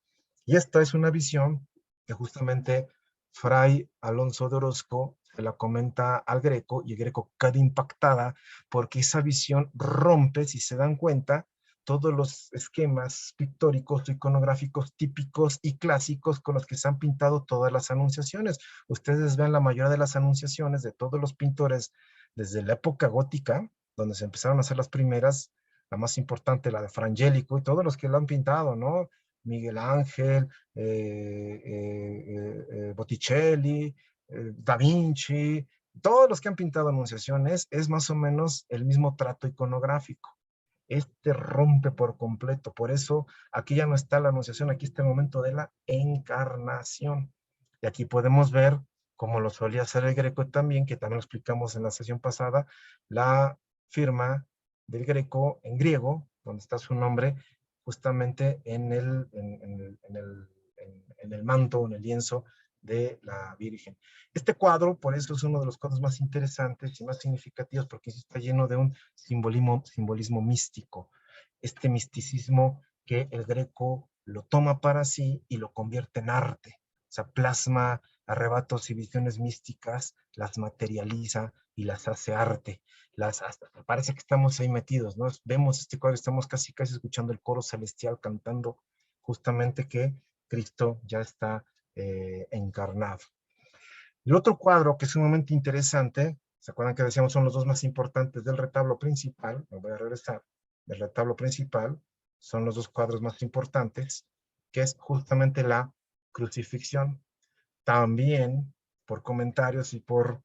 Y esta es una visión que justamente Fray Alonso de Orozco se la comenta al Greco, y el Greco queda impactada porque esa visión rompe, si se dan cuenta, todos los esquemas pictóricos, iconográficos típicos y clásicos con los que se han pintado todas las anunciaciones. Ustedes ven la mayoría de las anunciaciones de todos los pintores desde la época gótica, donde se empezaron a hacer las primeras, la más importante, la de Frangélico, y todos los que lo han pintado, ¿no? Miguel Ángel, Botticelli, Da Vinci, todos los que han pintado anunciaciones, es más o menos el mismo trato iconográfico. Este rompe por completo, por eso aquí ya no está la anunciación, aquí está el momento de la encarnación. Y aquí podemos ver, como lo solía hacer el Greco también, que también lo explicamos en la sesión pasada, la firma del Greco en griego, donde está su nombre, justamente en el manto, en el lienzo de la Virgen. Este cuadro, por eso es uno de los cuadros más interesantes y más significativos, porque está lleno de un simbolismo místico. Este misticismo que el Greco lo toma para sí y lo convierte en arte. O sea, plasma arrebatos y visiones místicas, las materializa y las hace arte. Hasta parece que estamos ahí metidos, ¿no? Vemos este cuadro, estamos casi escuchando el coro celestial cantando justamente que Cristo ya está encarnado. El otro cuadro que es sumamente interesante, ¿se acuerdan que decíamos son los dos más importantes del retablo principal? Me voy a regresar. Del retablo principal son los dos cuadros más importantes, que es justamente la crucifixión. También por comentarios y por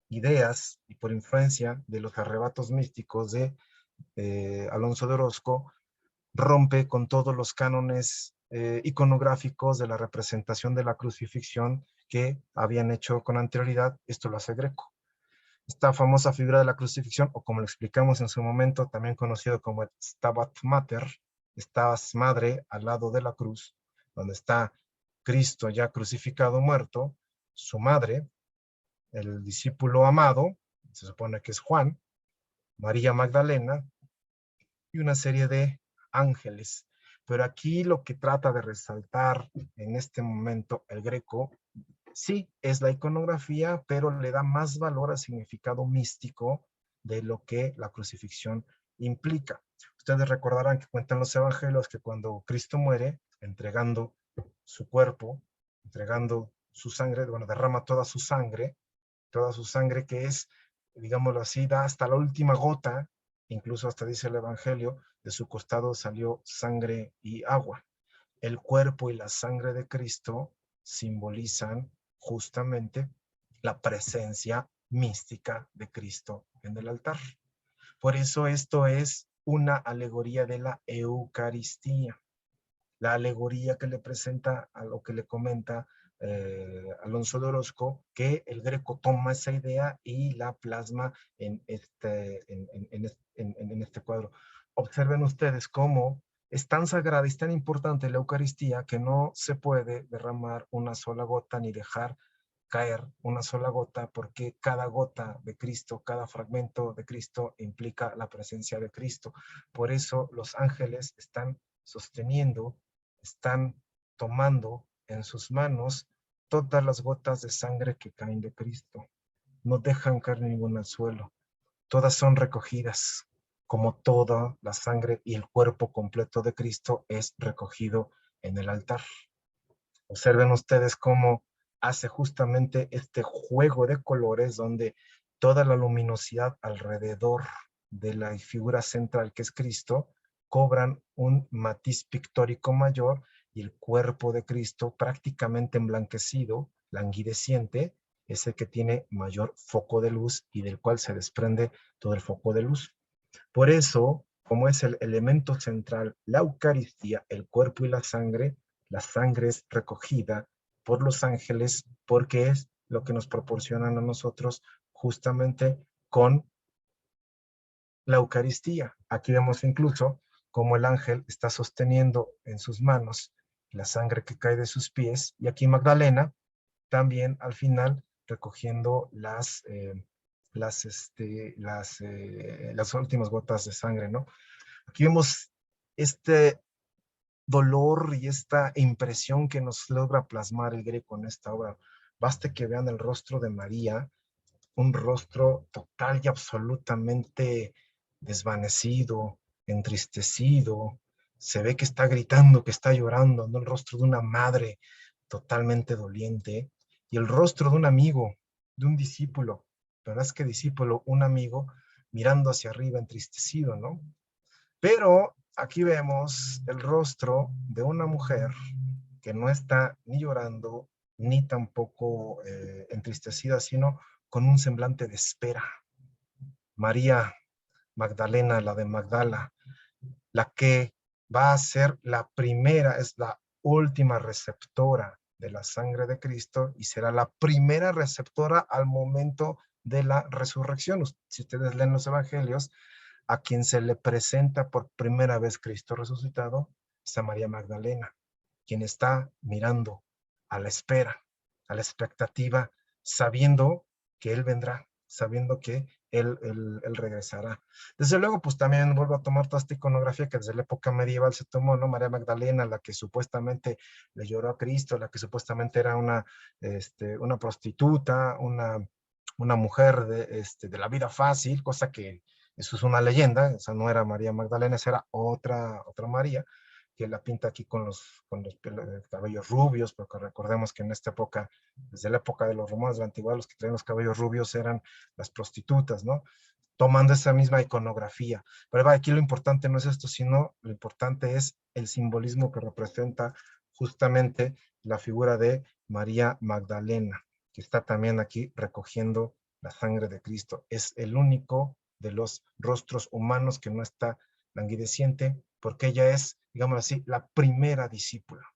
ideas y por influencia de los arrebatos místicos de Alonso de Orozco, rompe con todos los cánones iconográficos de la representación de la crucifixión que habían hecho con anterioridad. Esto lo hace Greco. Esta famosa figura de la crucifixión, o como lo explicamos en su momento, también conocido como el Stabat Mater, Stabat Madre al lado de la cruz, donde está Cristo ya crucificado, muerto, su madre, el discípulo amado, se supone que es Juan, María Magdalena, y una serie de ángeles. Pero aquí lo que trata de resaltar en este momento el Greco, sí, es la iconografía, pero le da más valor al significado místico de lo que la crucifixión implica. Ustedes recordarán que cuentan los evangelios que cuando Cristo muere, entregando su cuerpo, entregando su sangre, bueno, derrama toda su sangre que es, digámoslo así, da hasta la última gota, incluso hasta dice el Evangelio, de su costado salió sangre y agua. El cuerpo y la sangre de Cristo simbolizan justamente la presencia mística de Cristo en el altar. Por eso esto es una alegoría de la Eucaristía, la alegoría que le presenta a lo que le comenta Alonso de Orozco, que el Greco toma esa idea y la plasma en este cuadro. Observen ustedes cómo es tan sagrada y es tan importante la Eucaristía que no se puede derramar una sola gota ni dejar caer una sola gota, porque cada gota de Cristo, cada fragmento de Cristo implica la presencia de Cristo. Por eso los ángeles están sosteniendo, están tomando en sus manos todas las gotas de sangre que caen de Cristo. No dejan caer ninguna al suelo. Todas son recogidas, como toda la sangre y el cuerpo completo de Cristo es recogido en el altar. Observen ustedes cómo hace justamente este juego de colores donde toda la luminosidad alrededor de la figura central que es Cristo cobran un matiz pictórico mayor y el cuerpo de Cristo prácticamente emblanquecido, languideciente, es el que tiene mayor foco de luz y del cual se desprende todo el foco de luz. Por eso, como es el elemento central, la Eucaristía, el cuerpo y la sangre es recogida por los ángeles porque es lo que nos proporcionan a nosotros justamente con la Eucaristía. Aquí vemos incluso cómo el ángel está sosteniendo en sus manos la sangre que cae de sus pies y aquí Magdalena también al final recogiendo las últimas gotas de sangre, ¿no? Aquí vemos este dolor y esta impresión que nos logra plasmar el Greco en esta obra. Baste que vean el rostro de María, un rostro total y absolutamente desvanecido, entristecido. Se ve que está gritando, que está llorando, ¿no? El rostro de una madre totalmente doliente y el rostro de un amigo, de un discípulo, pero más que discípulo, un amigo mirando hacia arriba entristecido, ¿no? Pero aquí vemos el rostro de una mujer que no está ni llorando ni tampoco entristecida, sino con un semblante de espera. María Magdalena, la de Magdala, la que va a ser la primera, es la última receptora de la sangre de Cristo y será la primera receptora al momento de la resurrección. Si ustedes leen los evangelios, a quien se le presenta por primera vez Cristo resucitado es a María Magdalena, quien está mirando a la espera, a la expectativa, sabiendo que Él vendrá, sabiendo que él regresará. Desde luego, pues también vuelvo a tomar toda esta iconografía que desde la época medieval se tomó, ¿no? María Magdalena, la que supuestamente le lloró a Cristo, la que supuestamente era una prostituta, una mujer de la vida fácil, cosa que eso es una leyenda, esa no era María Magdalena, esa era otra María, que la pinta aquí con los cabellos rubios, porque recordemos que en esta época, desde la época de los romanos de la antigüedad, los que traían los cabellos rubios eran las prostitutas, ¿no? Tomando esa misma iconografía. Pero aquí lo importante no es esto, sino lo importante es el simbolismo que representa justamente la figura de María Magdalena, que está también aquí recogiendo la sangre de Cristo. Es el único de los rostros humanos que no está languideciente, porque ella es, digamos así, la primera discípula,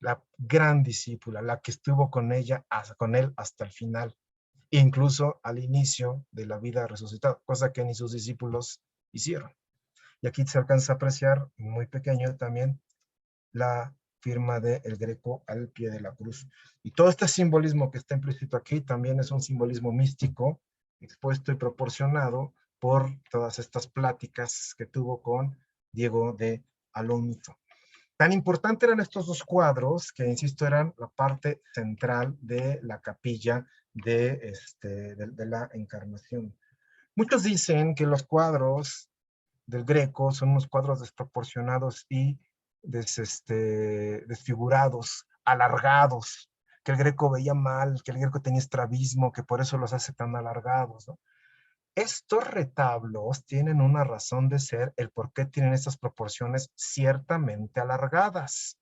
la gran discípula, la que estuvo con él hasta el final, incluso al inicio de la vida resucitada, cosa que ni sus discípulos hicieron. Y aquí se alcanza a apreciar, muy pequeño también, la firma del Greco al pie de la cruz. Y todo este simbolismo que está implícito aquí también es un simbolismo místico, expuesto y proporcionado por todas estas pláticas que tuvo con Diego de Alonso. Tan importante eran estos dos cuadros que, insisto, eran la parte central de la capilla de la Encarnación. Muchos dicen que los cuadros del Greco son unos cuadros desproporcionados y desfigurados, alargados, que el Greco veía mal, que el Greco tenía estrabismo, que por eso los hace tan alargados, ¿no? Estos retablos tienen una razón de ser, el por qué tienen estas proporciones ciertamente alargadas.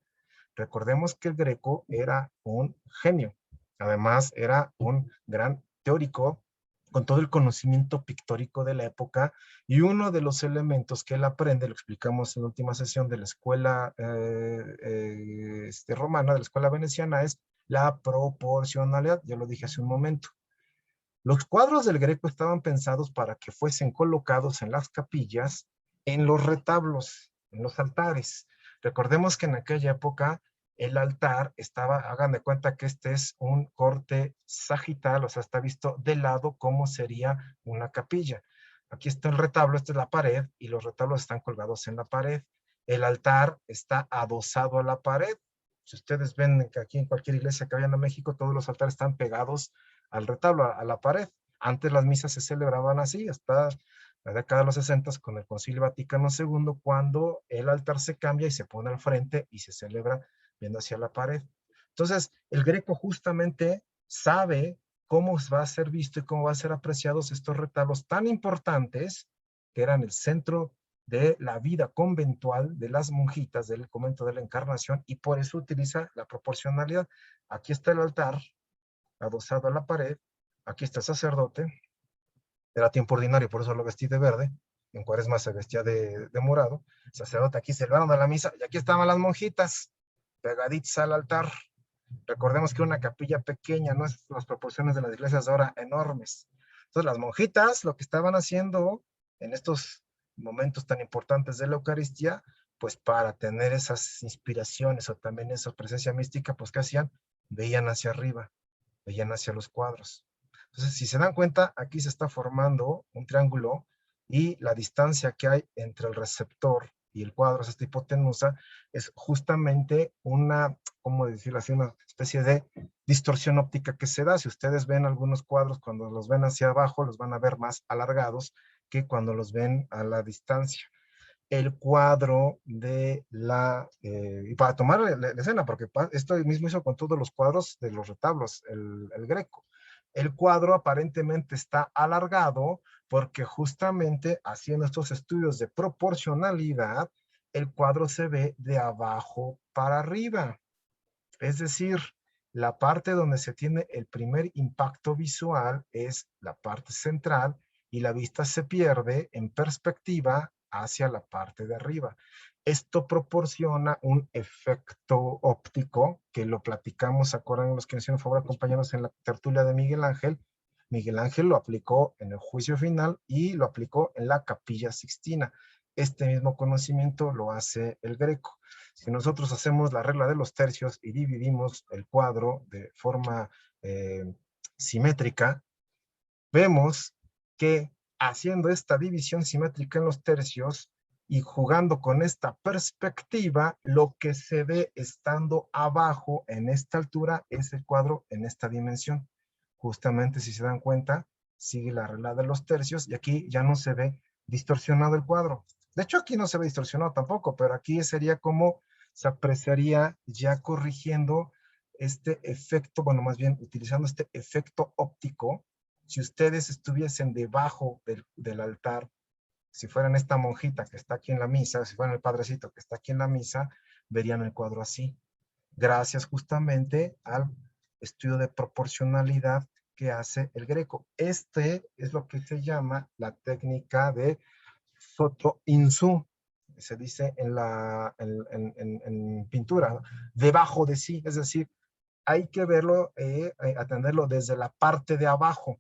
Recordemos que el Greco era un genio, además era un gran teórico con todo el conocimiento pictórico de la época, y uno de los elementos que él aprende, lo explicamos en la última sesión de la escuela romana, de la escuela veneciana, es la proporcionalidad. Ya lo dije hace un momento. Los cuadros del Greco estaban pensados para que fuesen colocados en las capillas, en los retablos, en los altares. Recordemos que en aquella época el altar estaba, hagan de cuenta que este es un corte sagital, o sea, está visto de lado como sería una capilla. Aquí está el retablo, esta es la pared, y los retablos están colgados en la pared. El altar está adosado a la pared. Si ustedes ven que aquí en cualquier iglesia que vayan a México, todos los altares están pegados al retablo, a la pared. Antes las misas se celebraban así, hasta la década de los 60 con el Concilio Vaticano II, cuando el altar se cambia y se pone al frente y se celebra viendo hacia la pared. Entonces, el Greco justamente sabe cómo va a ser visto y cómo va a ser apreciados estos retablos tan importantes, que eran el centro de la vida conventual de las monjitas del convento de la Encarnación, y por eso utiliza la proporcionalidad. Aquí está el altar adosado a la pared, aquí está el sacerdote, era tiempo ordinario, por eso lo vestí de verde, en Cuaresma se vestía de morado, el sacerdote aquí celebrando la misa, y aquí estaban las monjitas, pegaditas al altar. Recordemos que una capilla pequeña, no es las proporciones de las iglesias ahora enormes. Entonces las monjitas lo que estaban haciendo en estos momentos tan importantes de la Eucaristía, pues para tener esas inspiraciones o también esa presencia mística, pues ¿qué hacían? Veían hacia arriba, veían hacia los cuadros. Entonces, si se dan cuenta, aquí se está formando un triángulo y la distancia que hay entre el receptor y el cuadro, esta hipotenusa, es justamente una, ¿cómo decirlo así? Una especie de distorsión óptica que se da. Si ustedes ven algunos cuadros, cuando los ven hacia abajo, los van a ver más alargados que cuando los ven a la distancia. El cuadro de y para tomar la escena, porque esto mismo hizo con todos los cuadros de los retablos, el Greco. El cuadro aparentemente está alargado porque justamente haciendo estos estudios de proporcionalidad, el cuadro se ve de abajo para arriba. Es decir, La parte donde se tiene el primer impacto visual es la parte central y la vista se pierde en perspectiva hacia la parte de arriba. Esto proporciona un efecto óptico que lo platicamos, acuerdan los que nos hicieron favor de acompañarnos en la tertulia de Miguel Ángel. Miguel Ángel lo aplicó en el juicio final y lo aplicó en la Capilla Sixtina. Este mismo conocimiento lo hace el Greco. Si nosotros hacemos la regla de los tercios y dividimos el cuadro de forma simétrica, vemos que haciendo esta división simétrica en los tercios y jugando con esta perspectiva, lo que se ve estando abajo en esta altura es el cuadro en esta dimensión. Justamente, si se dan cuenta, sigue la regla de los tercios y aquí ya no se ve distorsionado el cuadro. De hecho, aquí no se ve distorsionado tampoco, pero aquí sería como se apreciaría ya corrigiendo este efecto, bueno, más bien utilizando este efecto óptico. Si ustedes estuviesen debajo del altar, si fueran esta monjita que está aquí en la misa, si fueran el padrecito que está aquí en la misa, verían el cuadro así. Gracias justamente al estudio de proporcionalidad que hace el Greco. Este es lo que se llama la técnica de Soto Insu. Se dice en pintura, debajo de sí, es decir, hay que verlo, atenderlo desde la parte de abajo.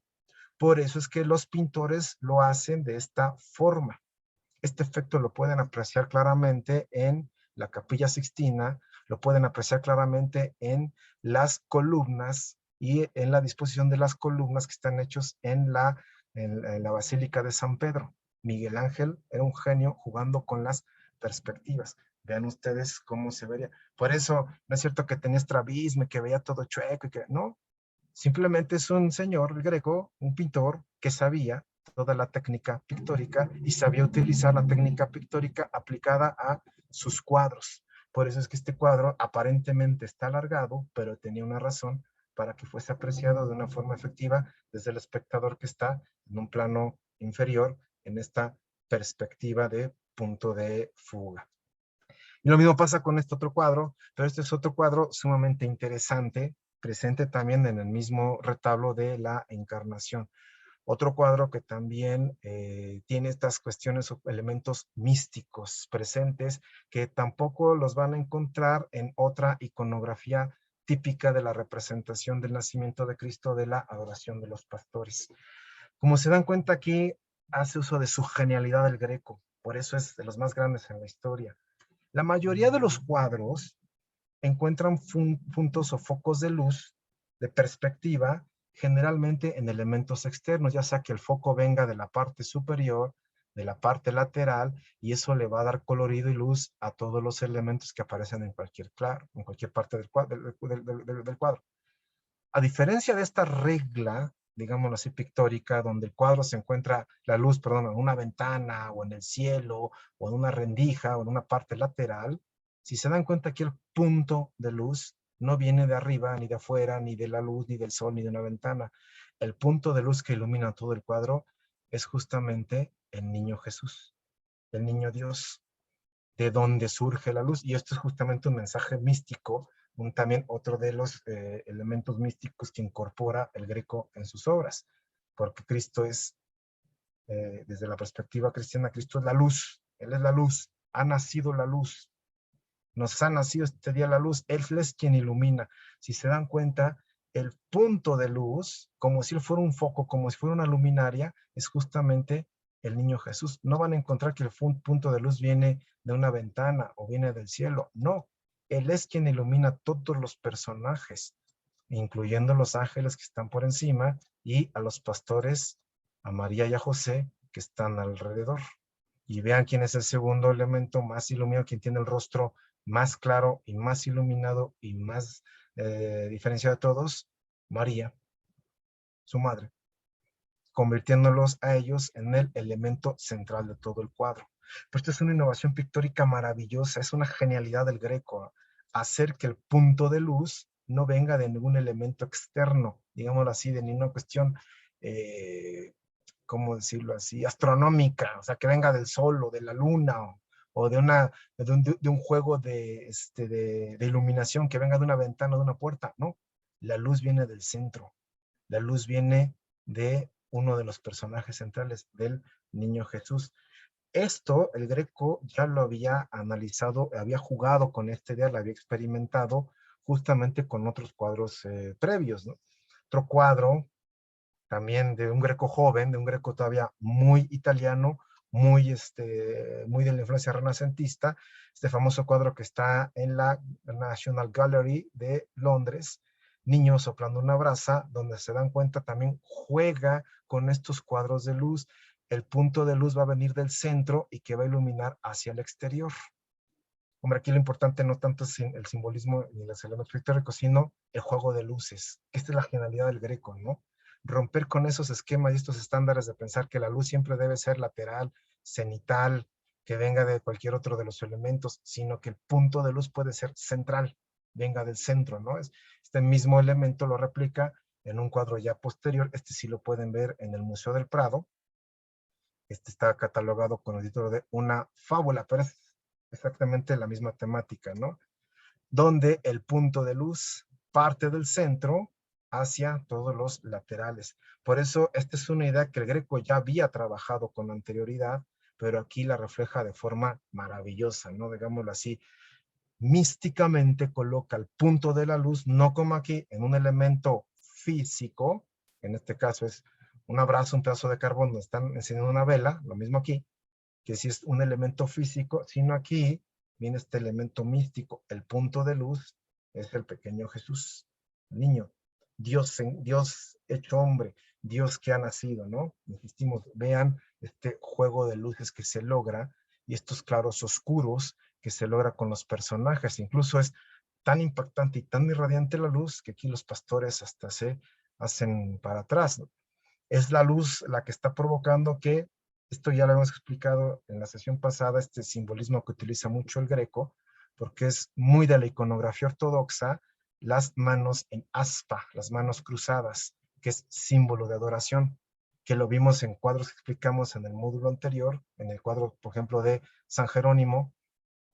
Por eso es que los pintores lo hacen de esta forma. Este efecto lo pueden apreciar claramente en la Capilla Sixtina, lo pueden apreciar claramente en las columnas y en la disposición de las columnas que están hechos en la Basílica de San Pedro. Miguel Ángel era un genio jugando con las perspectivas. Vean ustedes cómo se vería. Por eso no es cierto que tenía estrabismo, que veía todo chueco, y que no. Simplemente es un señor Greco, un pintor que sabía toda la técnica pictórica y sabía utilizar la técnica pictórica aplicada a sus cuadros. Por eso es que este cuadro aparentemente está alargado, pero tenía una razón para que fuese apreciado de una forma efectiva desde el espectador que está en un plano inferior en esta perspectiva de punto de fuga. Y lo mismo pasa con este otro cuadro, pero este es otro cuadro sumamente interesante, presente también en el mismo retablo de la Encarnación. Otro cuadro que también tiene estas cuestiones o elementos místicos presentes que tampoco los van a encontrar en otra iconografía típica de la representación del nacimiento de Cristo, de la adoración de los pastores. Como se dan cuenta, aquí hace uso de su genialidad el Greco, por eso es de los más grandes en la historia. La mayoría de los cuadros encuentran puntos o focos de luz de perspectiva, generalmente en elementos externos, ya sea que el foco venga de la parte superior, de la parte lateral, y eso le va a dar colorido y luz a todos los elementos que aparecen en cualquier parte del cuadro. A diferencia de esta regla, digámoslo así, pictórica, donde el cuadro se encuentra la luz, perdón, en una ventana o en el cielo o en una rendija o en una parte lateral, si se dan cuenta que el punto de luz no viene de arriba, ni de afuera, ni de la luz, ni del sol, ni de una ventana. El punto de luz que ilumina todo el cuadro es justamente el niño Jesús, el niño Dios, de donde surge la luz. Y esto es justamente un mensaje místico, también otro de los elementos místicos que incorpora el Greco en sus obras, porque Cristo es, desde la perspectiva cristiana, Cristo es la luz, Él es la luz, ha nacido la luz, nos ha nacido este día la luz, Él es quien ilumina. Si se dan cuenta, el punto de luz, como si él fuera un foco, como si fuera una luminaria, es justamente el niño Jesús. No van a encontrar que el punto de luz viene de una ventana o viene del cielo. No, Él es quien ilumina todos los personajes, incluyendo los ángeles que están por encima y a los pastores, a María y a José, que están alrededor. Y vean quién es el segundo elemento más iluminado, quien tiene el rostro más claro y más iluminado y más diferenciado de todos, María, su madre, convirtiéndolos a ellos en el elemento central de todo el cuadro. Pues esto es una innovación pictórica maravillosa, es una genialidad del Greco, hacer que el punto de luz no venga de ningún elemento externo, digámoslo así, de ninguna cuestión, ¿cómo decirlo así?, astronómica, o sea, que venga del sol o de la luna o de un juego de iluminación que venga de una ventana o de una puerta, ¿no? La luz viene del centro. La luz viene de uno de los personajes centrales, del niño Jesús. Esto el Greco ya lo había analizado, había jugado con esta idea, lo había experimentado justamente con otros cuadros previos, ¿no? Otro cuadro también de un Greco joven, de un Greco todavía muy italiano, muy de la influencia renacentista, este famoso cuadro que está en la National Gallery de Londres, Niño soplando una brasa, donde se dan cuenta también juega con estos cuadros de luz. El punto de luz va a venir del centro y que va a iluminar hacia el exterior. Hombre, aquí lo importante no tanto es el simbolismo ni los elementos pictóricos, sino el juego de luces. Esta es la genialidad del Greco, ¿no? Romper con esos esquemas y estos estándares de pensar que la luz siempre debe ser lateral, cenital, que venga de cualquier otro de los elementos, sino que el punto de luz puede ser central, venga del centro, ¿no? Este mismo elemento lo replica en un cuadro ya posterior. Este sí lo pueden ver en el Museo del Prado. Este está catalogado con el título de Una fábula, pero es exactamente la misma temática, ¿no? Donde el punto de luz parte del centro hacia todos los laterales. Por eso, esta es una idea que el Greco ya había trabajado con anterioridad, pero aquí la refleja de forma maravillosa, ¿no? Digámoslo así, místicamente coloca el punto de la luz, no como aquí, en un elemento físico, en este caso es un abrazo, un pedazo de carbón, donde están encendiendo una vela, lo mismo aquí, que si es un elemento físico, sino aquí viene este elemento místico. El punto de luz es el pequeño Jesús, el niño, Dios hecho hombre, Dios que ha nacido, ¿no? Insistimos, vean este juego de luces que se logra y estos claros oscuros que se logra con los personajes. Incluso es tan impactante y tan irradiante la luz que aquí los pastores hasta se hacen para atrás, ¿no? Es la luz la que está provocando que, esto ya lo hemos explicado en la sesión pasada, este simbolismo que utiliza mucho el Greco, porque es muy de la iconografía ortodoxa, las manos en aspa, las manos cruzadas, que es símbolo de adoración, que lo vimos en cuadros que explicamos en el módulo anterior, en el cuadro, por ejemplo, de San Jerónimo,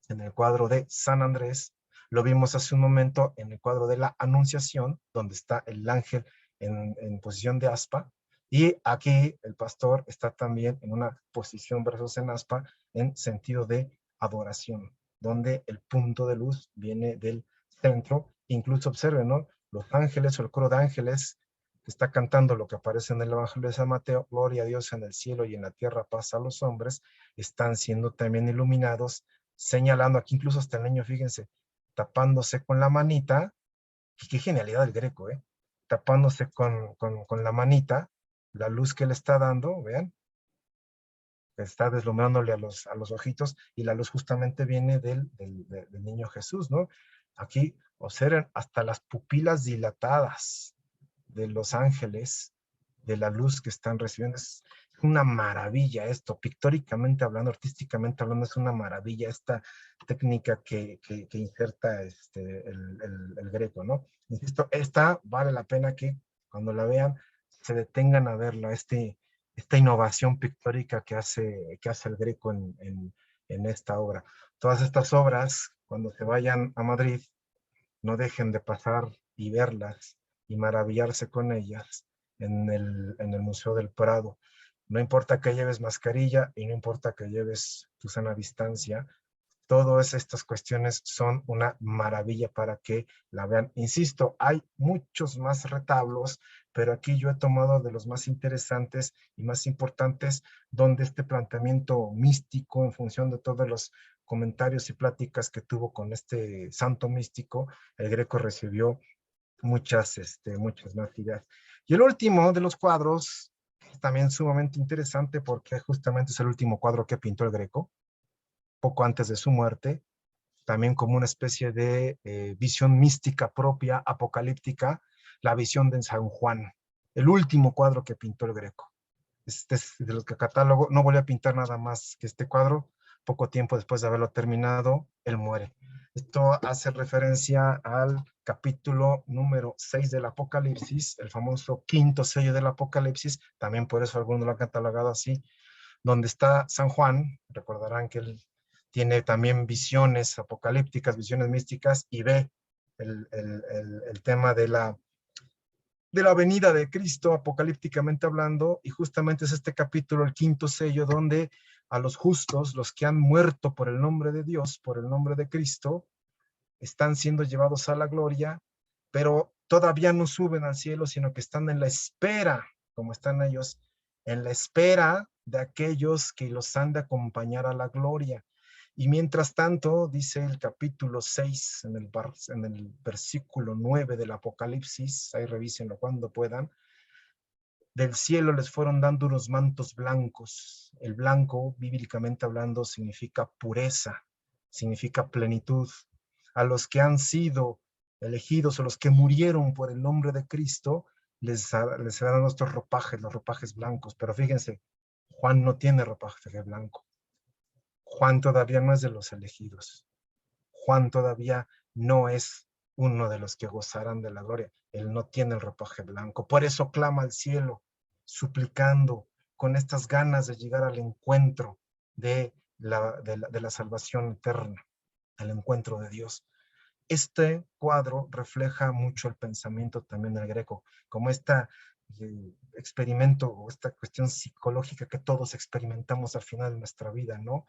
en el cuadro de San Andrés, lo vimos hace un momento en el cuadro de la Anunciación, donde está el ángel en posición de aspa, y aquí el pastor está también en una posición brazos en aspa en sentido de adoración, donde el punto de luz viene del centro. Incluso observen, ¿no? Los ángeles o el coro de ángeles que está cantando lo que aparece en el Evangelio de San Mateo, gloria a Dios en el cielo y en la tierra paz a los hombres, están siendo también iluminados, señalando aquí incluso hasta el niño, fíjense, tapándose con la manita. Qué genialidad del Greco, ¿eh? Tapándose con la manita, la luz que le está dando, vean, está deslumbrándole a los ojitos, y la luz justamente viene del niño Jesús, ¿no? Aquí observen hasta las pupilas dilatadas de los ángeles, de la luz que están recibiendo. Es una maravilla esto, pictóricamente hablando, artísticamente hablando, es una maravilla esta técnica que inserta el Greco, ¿no? Insisto, esta vale la pena que cuando la vean se detengan a verla, esta innovación pictórica que hace el Greco en esta obra. Todas estas obras, cuando se vayan a Madrid, no dejen de pasar y verlas y maravillarse con ellas en el Museo del Prado. No importa que lleves mascarilla y no importa que lleves tu sana distancia, todas estas cuestiones son una maravilla para que la vean. Insisto, hay muchos más retablos, pero aquí yo he tomado de los más interesantes y más importantes, donde este planteamiento místico, en función de todos los comentarios y pláticas que tuvo con este santo místico, el Greco recibió muchas más ideas. Y el último de los cuadros, también sumamente interesante porque justamente es el último cuadro que pintó el Greco, poco antes de su muerte, también como una especie de visión mística propia, apocalíptica, la visión de San Juan, el último cuadro que pintó el Greco. Este es de los que catálogo, no volvió a pintar nada más que este cuadro. Poco tiempo después de haberlo terminado, él muere. Esto hace referencia al capítulo número 6 del Apocalipsis, el famoso quinto sello del Apocalipsis, también por eso algunos lo han catalogado así, donde está San Juan. Recordarán que él tiene también visiones apocalípticas, visiones místicas, y ve el tema de la de la venida de Cristo, apocalípticamente hablando, y justamente es este capítulo, el quinto sello, donde a los justos, los que han muerto por el nombre de Dios, por el nombre de Cristo, están siendo llevados a la gloria, pero todavía no suben al cielo, sino que están en la espera, como están ellos, en la espera de aquellos que los han de acompañar a la gloria. Y mientras tanto, dice el capítulo 6, en el versículo 9 del Apocalipsis, ahí revísenlo cuando puedan, del cielo les fueron dando unos mantos blancos. El blanco, bíblicamente hablando, significa pureza, significa plenitud. A los que han sido elegidos o los que murieron por el nombre de Cristo, les darán nuestros ropajes, los ropajes blancos. Pero fíjense, Juan no tiene ropaje blanco. Juan todavía no es de los elegidos. Juan todavía no es uno de los que gozarán de la gloria. Él no tiene el ropaje blanco. Por eso clama al cielo, suplicando, con estas ganas de llegar al encuentro de la salvación eterna, al encuentro de Dios. Este cuadro refleja mucho el pensamiento también del Greco, como este experimento o esta cuestión psicológica que todos experimentamos al final de nuestra vida, ¿no?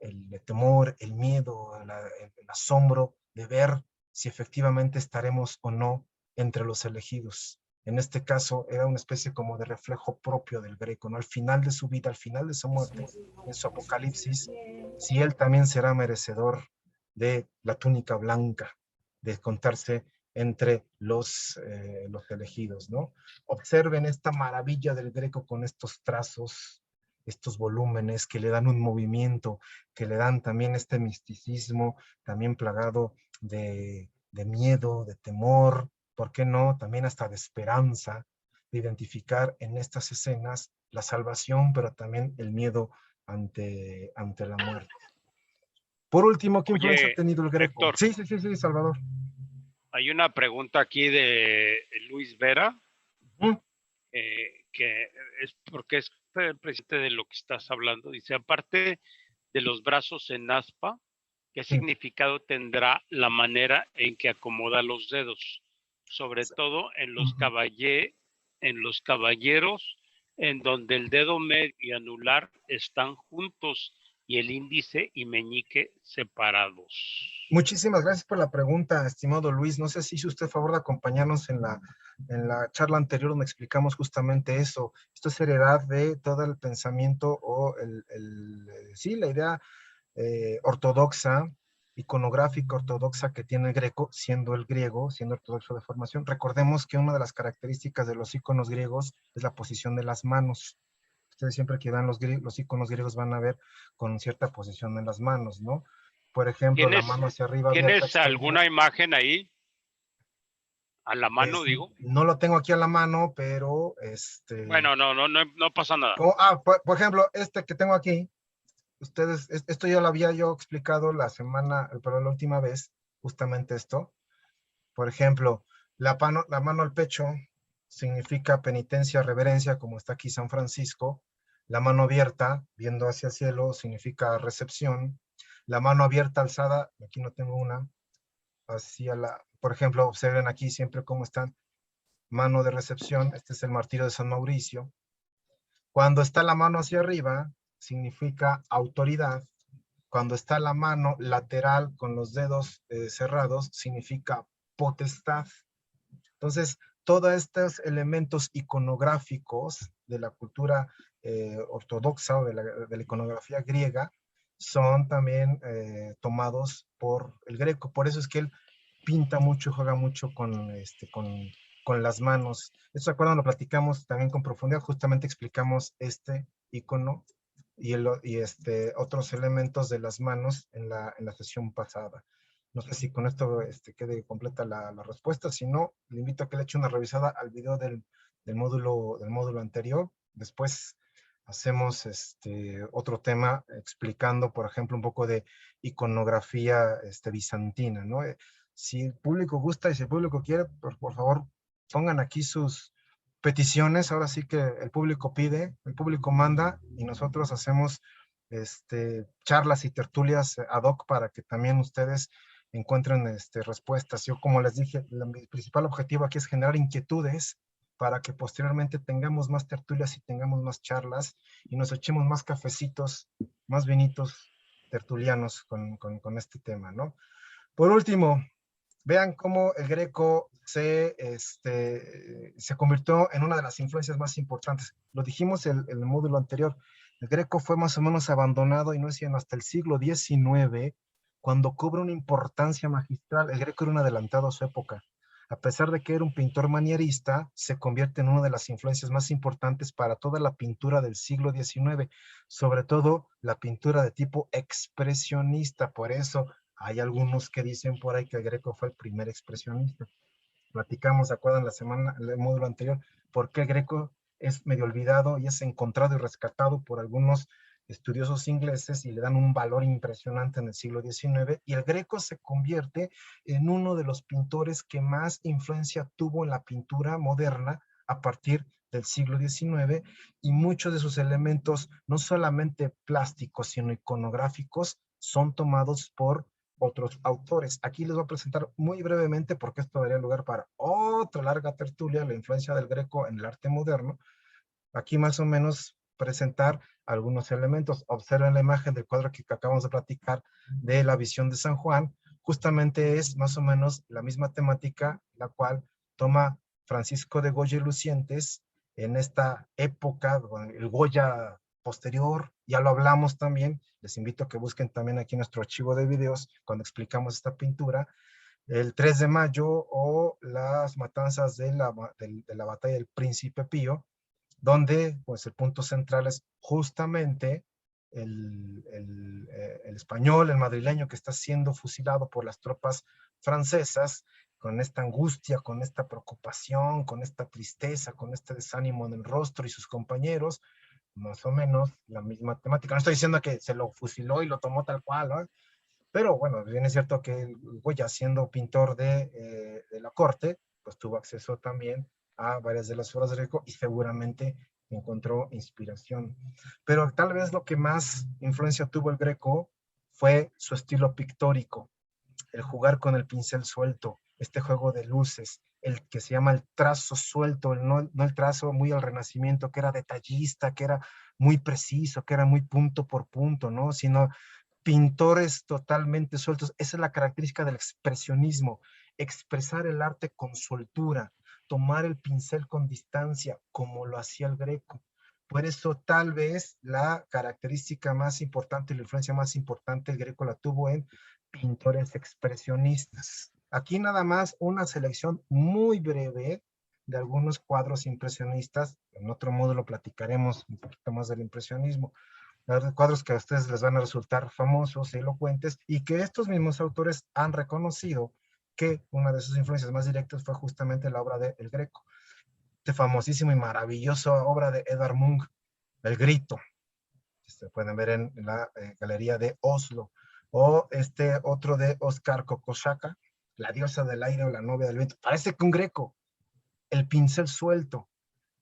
El temor, el miedo, el asombro de ver si efectivamente estaremos o no entre los elegidos. En este caso era una especie como de reflejo propio del Greco, ¿no? Al final de su vida, al final de su muerte, en su apocalipsis, si él también será merecedor de la túnica blanca, de contarse entre los elegidos, ¿no? Observen esta maravilla del Greco con estos trazos, estos volúmenes que le dan un movimiento, que le dan también este misticismo, también plagado de miedo, de temor, ¿por qué no? También hasta de esperanza, de identificar en estas escenas la salvación, pero también el miedo ante la muerte. Por último, ¿qué influencia ha Oye, tenido el Greco? Héctor, Sí, Salvador. hay una pregunta aquí de Luis Vera, que es porque es precisamente de lo que estás hablando. Dice, aparte de los brazos en aspa, ¿qué Sí. significado tendrá la manera en que acomoda los dedos? Sobre todo en los caballeros, en donde el dedo medio y anular están juntos y el índice y meñique separados. Muchísimas gracias por la pregunta, estimado Luis. No sé si hizo usted favor de acompañarnos en la charla anterior donde explicamos justamente eso. Esto es heredad de todo el pensamiento o sí, la idea ortodoxa, iconográfica ortodoxa que tiene el Greco, siendo el griego, siendo ortodoxo de formación. Recordemos que una de las características de los iconos griegos es la posición de las manos. Ustedes siempre que vean los iconos griegos van a ver con cierta posición en las manos, ¿no? Por ejemplo, la mano hacia arriba abierta, ¿Tienes extendida. alguna imagen ahí? A la mano, digo. No lo tengo aquí a la mano, pero Bueno, no pasa nada. por ejemplo, este que tengo aquí, ustedes, esto ya lo había yo explicado pero la última vez, justamente esto. Por ejemplo, la mano al pecho significa penitencia, reverencia, como está aquí San Francisco. La mano abierta, viendo hacia el cielo, significa recepción. La mano abierta alzada, aquí no tengo una, por ejemplo, observen aquí siempre cómo están, mano de recepción, este es el martirio de San Mauricio. Cuando está la mano hacia arriba, significa autoridad. Cuando está la mano lateral con los dedos cerrados, significa potestad. Entonces, todos estos elementos iconográficos de la cultura ortodoxa o de la iconografía griega son también tomados por el Greco. Por eso es que él pinta mucho, juega mucho con las manos. Esto, ¿se acuerdan? Lo platicamos también con profundidad. Justamente explicamos este icono y otros elementos de las manos en la sesión pasada. No sé si con esto quede completa la respuesta. Si no, le invito a que le eche una revisada al video del módulo anterior. Después hacemos otro tema explicando, por ejemplo, un poco de iconografía bizantina, ¿no? Si el público gusta y si el público quiere, por favor, pongan aquí sus peticiones. Ahora sí que el público pide, el público manda y nosotros hacemos charlas y tertulias ad hoc para que también ustedes encuentren respuestas. Yo, como les dije, mi principal objetivo aquí es generar inquietudes para que posteriormente tengamos más tertulias y tengamos más charlas y nos echemos más cafecitos, más vinitos tertulianos con este tema, ¿no? Por último, vean cómo el Greco se convirtió en una de las influencias más importantes. Lo dijimos en el módulo anterior, el Greco fue más o menos abandonado y no es sino hasta el siglo XIX cuando cobra una importancia magistral. El Greco era un adelantado a su época. A pesar de que era un pintor manierista, se convierte en una de las influencias más importantes para toda la pintura del siglo XIX, sobre todo la pintura de tipo expresionista. Por eso hay algunos que dicen por ahí que el Greco fue el primer expresionista. Platicamos, ¿se acuerdan el módulo anterior? Por qué el Greco es medio olvidado y es encontrado y rescatado por algunos estudiosos ingleses y le dan un valor impresionante en el siglo XIX, y el Greco se convierte en uno de los pintores que más influencia tuvo en la pintura moderna a partir del siglo XIX, y muchos de sus elementos, no solamente plásticos, sino iconográficos, son tomados por otros autores. Aquí les voy a presentar muy brevemente, porque esto daría lugar para otra larga tertulia, la influencia del Greco en el arte moderno. Aquí más o menos presentar algunos elementos. Observen la imagen del cuadro que acabamos de platicar de la visión de San Juan. Justamente es más o menos la misma temática, la cual toma Francisco de Goya y Lucientes en esta época, el Goya posterior, ya lo hablamos también, les invito a que busquen también aquí nuestro archivo de videos cuando explicamos esta pintura, el 3 de mayo o las matanzas de la batalla del Príncipe Pío, donde pues el punto central es justamente el español, el madrileño que está siendo fusilado por las tropas francesas, con esta angustia, con esta preocupación, con esta tristeza, con este desánimo en el rostro, y sus compañeros, más o menos la misma temática. No estoy diciendo que se lo fusiló y lo tomó tal cual, ¿no? Pero bueno, bien es cierto que Goya, siendo pintor de la corte, pues tuvo acceso también a varias de las obras de Greco y seguramente encontró inspiración. Pero tal vez lo que más influencia tuvo el Greco fue su estilo pictórico, el jugar con el pincel suelto, este juego de luces, el que se llama el trazo suelto, no el trazo muy al Renacimiento, que era detallista, que era muy preciso, que era muy punto por punto, ¿no? Sino pintores totalmente sueltos. Esa es la característica del expresionismo, expresar el arte con soltura, tomar el pincel con distancia, como lo hacía el Greco. Por eso tal vez la característica más importante, la influencia más importante, el Greco la tuvo en pintores expresionistas. Aquí nada más una selección muy breve de algunos cuadros impresionistas. En otro módulo platicaremos un poquito más del impresionismo. Cuadros que a ustedes les van a resultar famosos, elocuentes, y que estos mismos autores han reconocido que una de sus influencias más directas fue justamente la obra de El Greco. Este famosísimo y maravilloso obra de Edvard Munch, El Grito. Pueden ver en la galería de Oslo. O este otro de Oskar Kokoschka, La diosa del aire o la novia del viento. Parece que un Greco. El pincel suelto,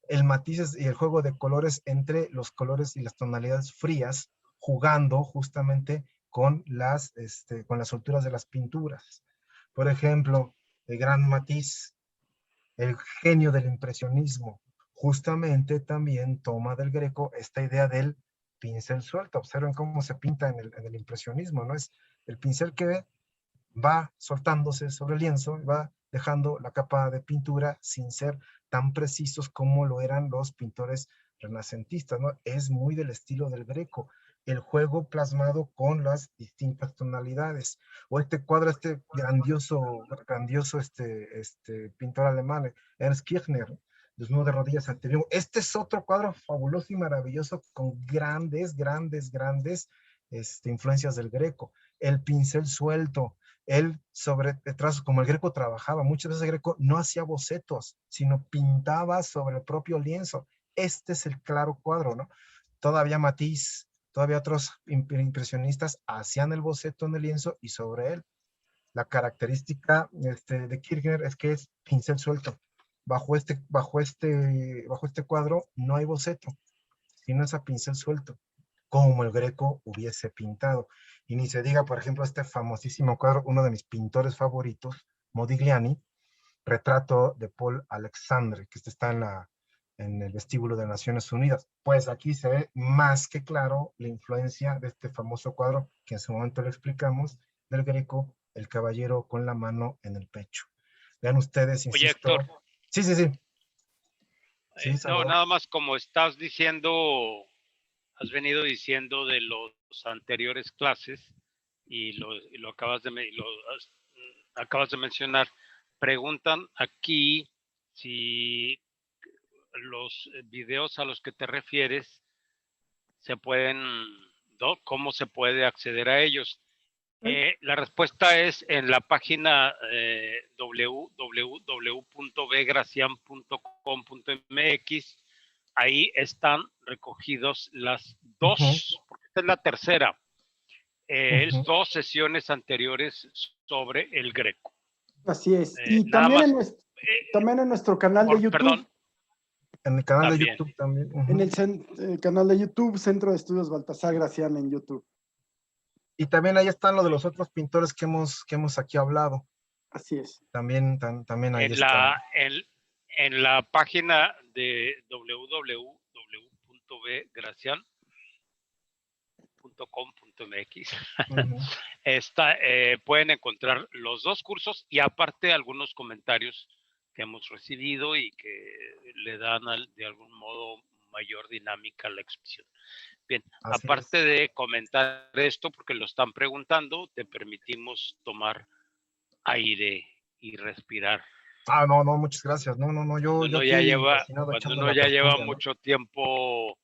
el matices y el juego de colores entre los colores y las tonalidades frías, jugando justamente con las solturas de las pinturas. Por ejemplo, el gran Matisse, el genio del impresionismo, justamente también toma del Greco esta idea del pincel suelto. Observen cómo se pinta en el impresionismo, ¿no? Es el pincel que va soltándose sobre el lienzo, va dejando la capa de pintura sin ser tan precisos como lo eran los pintores renacentistas, ¿no? Es muy del estilo del Greco, el juego plasmado con las distintas tonalidades. O este cuadro, este grandioso pintor alemán, Ernst Kirchner, Desnudo de rodillas ante Dios. Este es otro cuadro fabuloso y maravilloso con grandes influencias del Greco. El pincel suelto, él sobre trazos, como el Greco trabajaba, muchas veces el Greco no hacía bocetos, sino pintaba sobre el propio lienzo. Este es el claro cuadro, ¿no? Todavía Matisse, todavía otros impresionistas hacían el boceto en el lienzo y sobre él. La característica de Kirchner es que es pincel suelto. Bajo este cuadro no hay boceto, sino es a pincel suelto, como el Greco hubiese pintado. Y ni se diga, por ejemplo, este famosísimo cuadro, uno de mis pintores favoritos, Modigliani, retrato de Paul Alexandre, que este está en el vestíbulo de Naciones Unidas. Pues aquí se ve más que claro la influencia de este famoso cuadro, que en su momento le explicamos, del Greco, el caballero con la mano en el pecho. Vean ustedes, Oye, insisto. Héctor, Sí, sí, sí. Sí, no, Salvador. nada más como estás diciendo, has venido diciendo de los anteriores clases y lo acabas acabas de mencionar. Preguntan aquí si los videos a los que te refieres se pueden, ¿cómo se puede acceder a ellos? La respuesta es en la página www.bgracian.com.mx. Ahí están recogidos las Ujú, dos, porque esta es la tercera, ujú. dos sesiones anteriores sobre el Greco. Así es. Y Nada más, también en nuestro canal de YouTube, perdón, En el canal de también. YouTube también. en Ujú. el canal de YouTube, Centro de Estudios Baltasar Gracián en YouTube. Y también ahí están lo de los otros pintores que hemos aquí hablado. Así es. También, también ahí En está. en la página de www.bgracian.com.mx Ujú. pueden encontrar los dos cursos y aparte algunos comentarios que hemos recibido y que le dan de algún modo mayor dinámica a la expresión. Bien, Así aparte es. de comentar esto, porque lo están preguntando, te permitimos tomar aire y respirar. Ah, no, no, muchas gracias. No, no, no, yo aquí fascinado Cuando echando uno la ya lleva tertulia, ¿no? mucho tiempo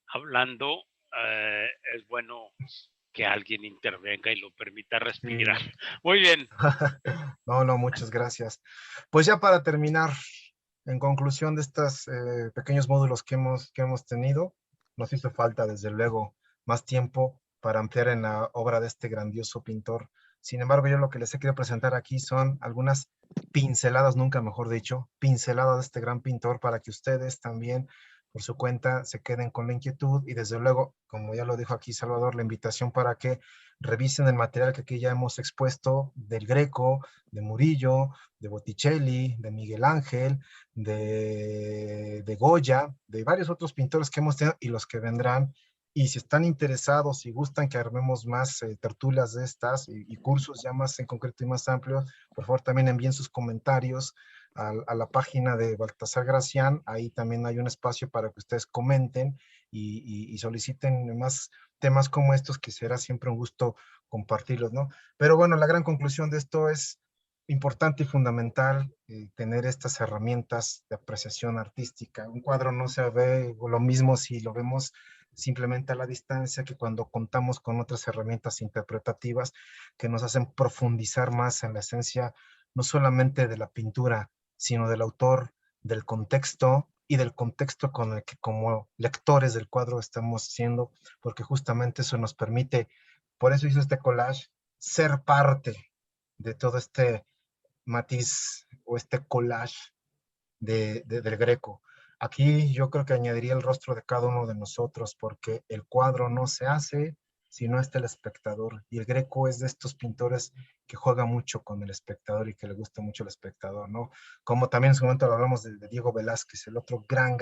hablando, es bueno que alguien intervenga y lo permita respirar. Sí. Muy bien. No, no, muchas gracias. Pues ya para terminar, en conclusión de estos pequeños módulos que hemos tenido, nos hizo falta, desde luego, más tiempo para ampliar en la obra de este grandioso pintor. Sin embargo, yo lo que les he querido presentar aquí son algunas pinceladas, nunca mejor dicho, pinceladas de este gran pintor para que ustedes también, por su cuenta, se queden con la inquietud y desde luego, como ya lo dijo aquí Salvador, la invitación para que revisen el material que aquí ya hemos expuesto del Greco, de Murillo, de Botticelli, de Miguel Ángel, de Goya, de varios otros pintores que hemos tenido y los que vendrán. Y si están interesados y gustan que armemos más tertulias de estas y cursos ya más en concreto y más amplios, por favor también envíen sus comentarios a la página de Baltasar Gracián. Ahí también hay un espacio para que ustedes comenten y soliciten más temas como estos, que será siempre un gusto compartirlos, ¿no? Pero bueno, la gran conclusión de esto es importante y fundamental tener estas herramientas de apreciación artística. Un cuadro no se ve lo mismo si lo vemos simplemente a la distancia que cuando contamos con otras herramientas interpretativas que nos hacen profundizar más en la esencia, no solamente de la pintura, sino del autor, del contexto y del contexto con el que como lectores del cuadro estamos siendo, porque justamente eso nos permite, por eso hizo este collage, ser parte de todo este matiz o este collage del Greco. Aquí yo creo que añadiría el rostro de cada uno de nosotros, porque el cuadro no se hace si no está el espectador. Y el Greco es de estos pintores que juega mucho con el espectador y que le gusta mucho el espectador, ¿no? Como también en su momento lo hablamos de Diego Velázquez, el otro gran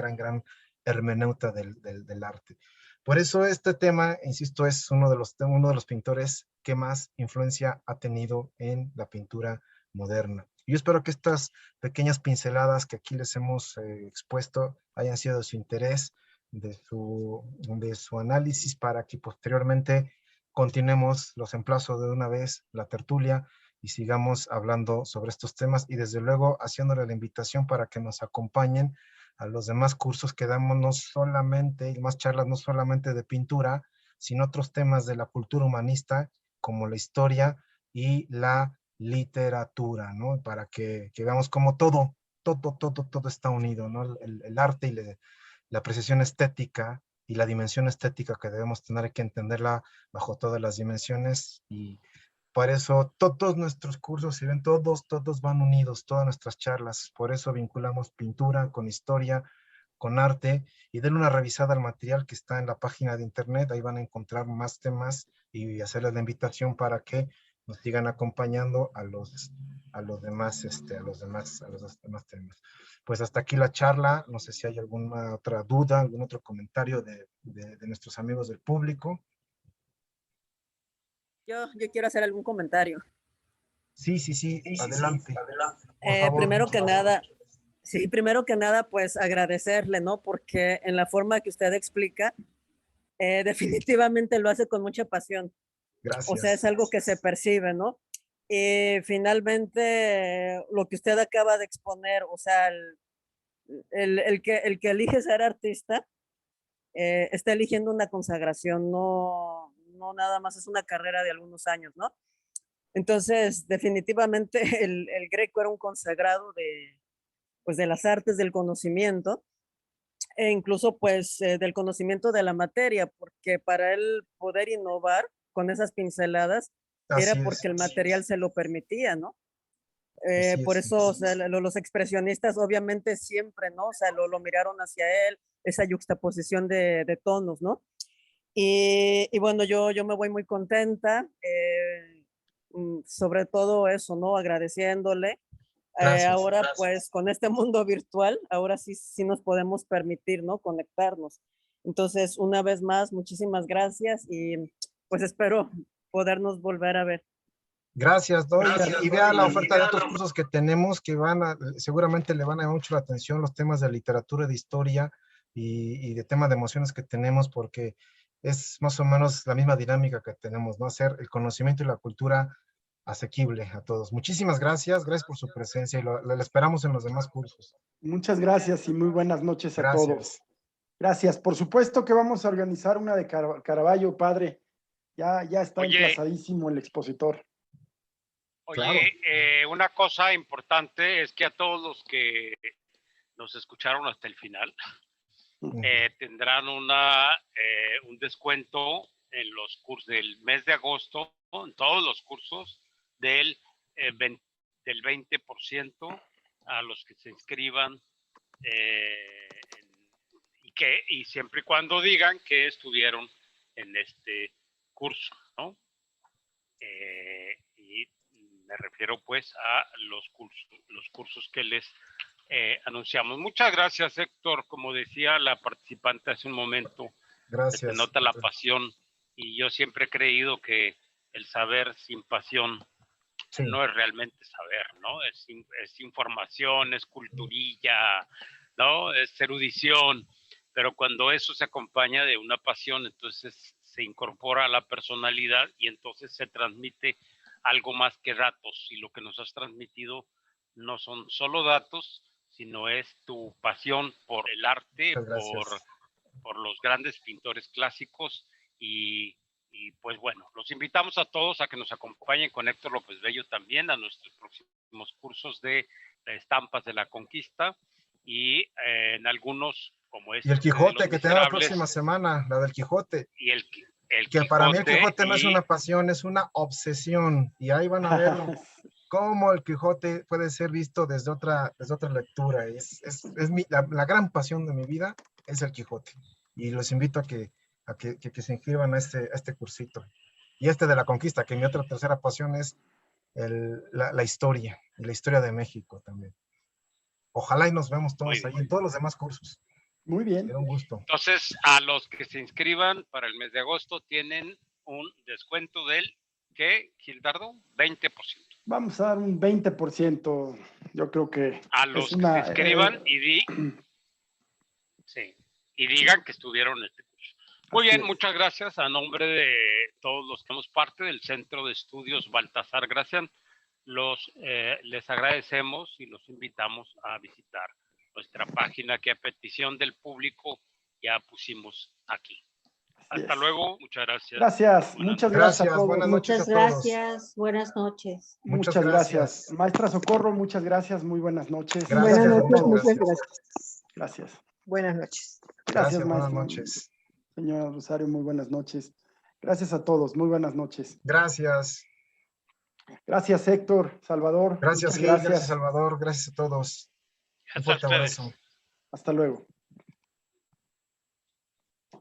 hermeneuta del arte. Por eso este tema, insisto, es uno de los pintores que más influencia ha tenido en la pintura moderna. Yo espero que estas pequeñas pinceladas que aquí les hemos expuesto hayan sido de su interés, de su análisis, para que posteriormente continuemos, los emplazo de una vez, la tertulia y sigamos hablando sobre estos temas y desde luego haciéndole la invitación para que nos acompañen a los demás cursos que damos, no solamente, y más charlas, no solamente de pintura, sino otros temas de la cultura humanista, como la historia y la literatura, ¿no? Para que veamos cómo todo está unido, ¿no? El arte y la apreciación estética y la dimensión estética que debemos tener, hay que entenderla bajo todas las dimensiones y por eso todos nuestros cursos, si ven, todos van unidos, todas nuestras charlas, por eso vinculamos pintura con historia, con arte, y den una revisada al material que está en la página de internet, ahí van a encontrar más temas y hacerles la invitación para que nos sigan acompañando a los a los demás, a los demás temas. Pues hasta aquí la charla. No sé si hay alguna otra duda, algún otro comentario de nuestros amigos del público. Yo quiero hacer algún comentario. Sí, adelante. Por favor, Primero que nada, pues agradecerle, ¿no? Porque en la forma que usted explica, definitivamente lo hace con mucha pasión. Gracias. O sea, es algo que se percibe, ¿no? Y finalmente, lo que usted acaba de exponer, o sea, el que elige ser artista, está eligiendo una consagración, no nada más es una carrera de algunos años, ¿no? Entonces, definitivamente el Greco era un consagrado pues, de las artes del conocimiento, e incluso pues del conocimiento de la materia, porque para él poder innovar con esas pinceladas era porque el material se lo permitía, ¿no? Por eso, o sea, los expresionistas obviamente siempre, ¿no? O sea, lo miraron hacia él, esa yuxtaposición de tonos, ¿no? Y bueno, yo me voy muy contenta, sobre todo eso, ¿no? Agradeciéndole. Ahora, pues, con este mundo virtual, ahora sí nos podemos permitir, ¿no? Conectarnos. Entonces, una vez más, muchísimas gracias y pues espero podernos volver a ver. Gracias, y vea la oferta de otros cursos que tenemos que seguramente le van a llamar mucho la atención los temas de literatura, de historia y de tema de emociones que tenemos, porque es más o menos la misma dinámica que tenemos, ¿no? Hacer el conocimiento y la cultura asequible a todos. Muchísimas gracias por su presencia y lo esperamos en los demás cursos. Muchas gracias y muy buenas noches a todos. Gracias. Por supuesto que vamos a organizar una de Caravaggio, padre. Ya está emplazadísimo el expositor. Oye, claro. Una cosa importante es que a todos los que nos escucharon hasta el final tendrán un descuento en los cursos del mes de agosto, en todos los cursos, del 20% a los que se inscriban y siempre y cuando digan que estuvieron en este curso, ¿no? Y me refiero pues a los cursos que les anunciamos. Muchas gracias, Héctor. Como decía la participante hace un momento, gracias. Se nota la pasión y yo siempre he creído que el saber sin pasión no es realmente saber, ¿no? Es información, es culturilla, ¿no? Es erudición, pero cuando eso se acompaña de una pasión, entonces se incorpora a la personalidad y entonces se transmite algo más que datos, y lo que nos has transmitido no son solo datos, sino es tu pasión por el arte, por los grandes pintores clásicos y pues bueno, los invitamos a todos a que nos acompañen con Héctor López Bello también a nuestros próximos cursos de estampas de la conquista y en algunos como y el Quijote que tenemos la próxima semana, la del Quijote. Y el que Quijote, para mí el Quijote no es una pasión, es una obsesión, y ahí van a ver cómo el Quijote puede ser visto desde otra lectura. Es la gran pasión de mi vida es el Quijote, y los invito a que se inscriban a este cursito. Y de la conquista, que mi otra tercera pasión es la historia, y la historia de México también. Ojalá y nos vemos todos ahí en todos los demás cursos. Muy bien. Será un gusto. Entonces, a los que se inscriban para el mes de agosto tienen un descuento del, ¿qué, Gildardo? 20%. Vamos a dar un 20%, yo creo que... A los que se inscriban y digan que estuvieron en este curso. Muy bien, muchas gracias. A nombre de todos los que somos parte del Centro de Estudios Baltasar Gracián, les agradecemos y los invitamos a visitar nuestra página que a petición del público ya pusimos aquí. Hasta luego, muchas gracias. Gracias, muchas gracias a todos. Buenas noches muchas gracias, buenas noches. Muchas gracias. Maestra Socorro, muchas gracias, muy buenas noches. Buenas noches, muchas gracias. Gracias. Buenas noches. Gracias, buenas noches. Señora Rosario, muy buenas noches. Gracias a todos, muy buenas noches. Gracias. Gracias, Héctor, Salvador. Gracias, Gil, gracias, Salvador. Gracias a todos. Un fuerte abrazo. Hasta luego.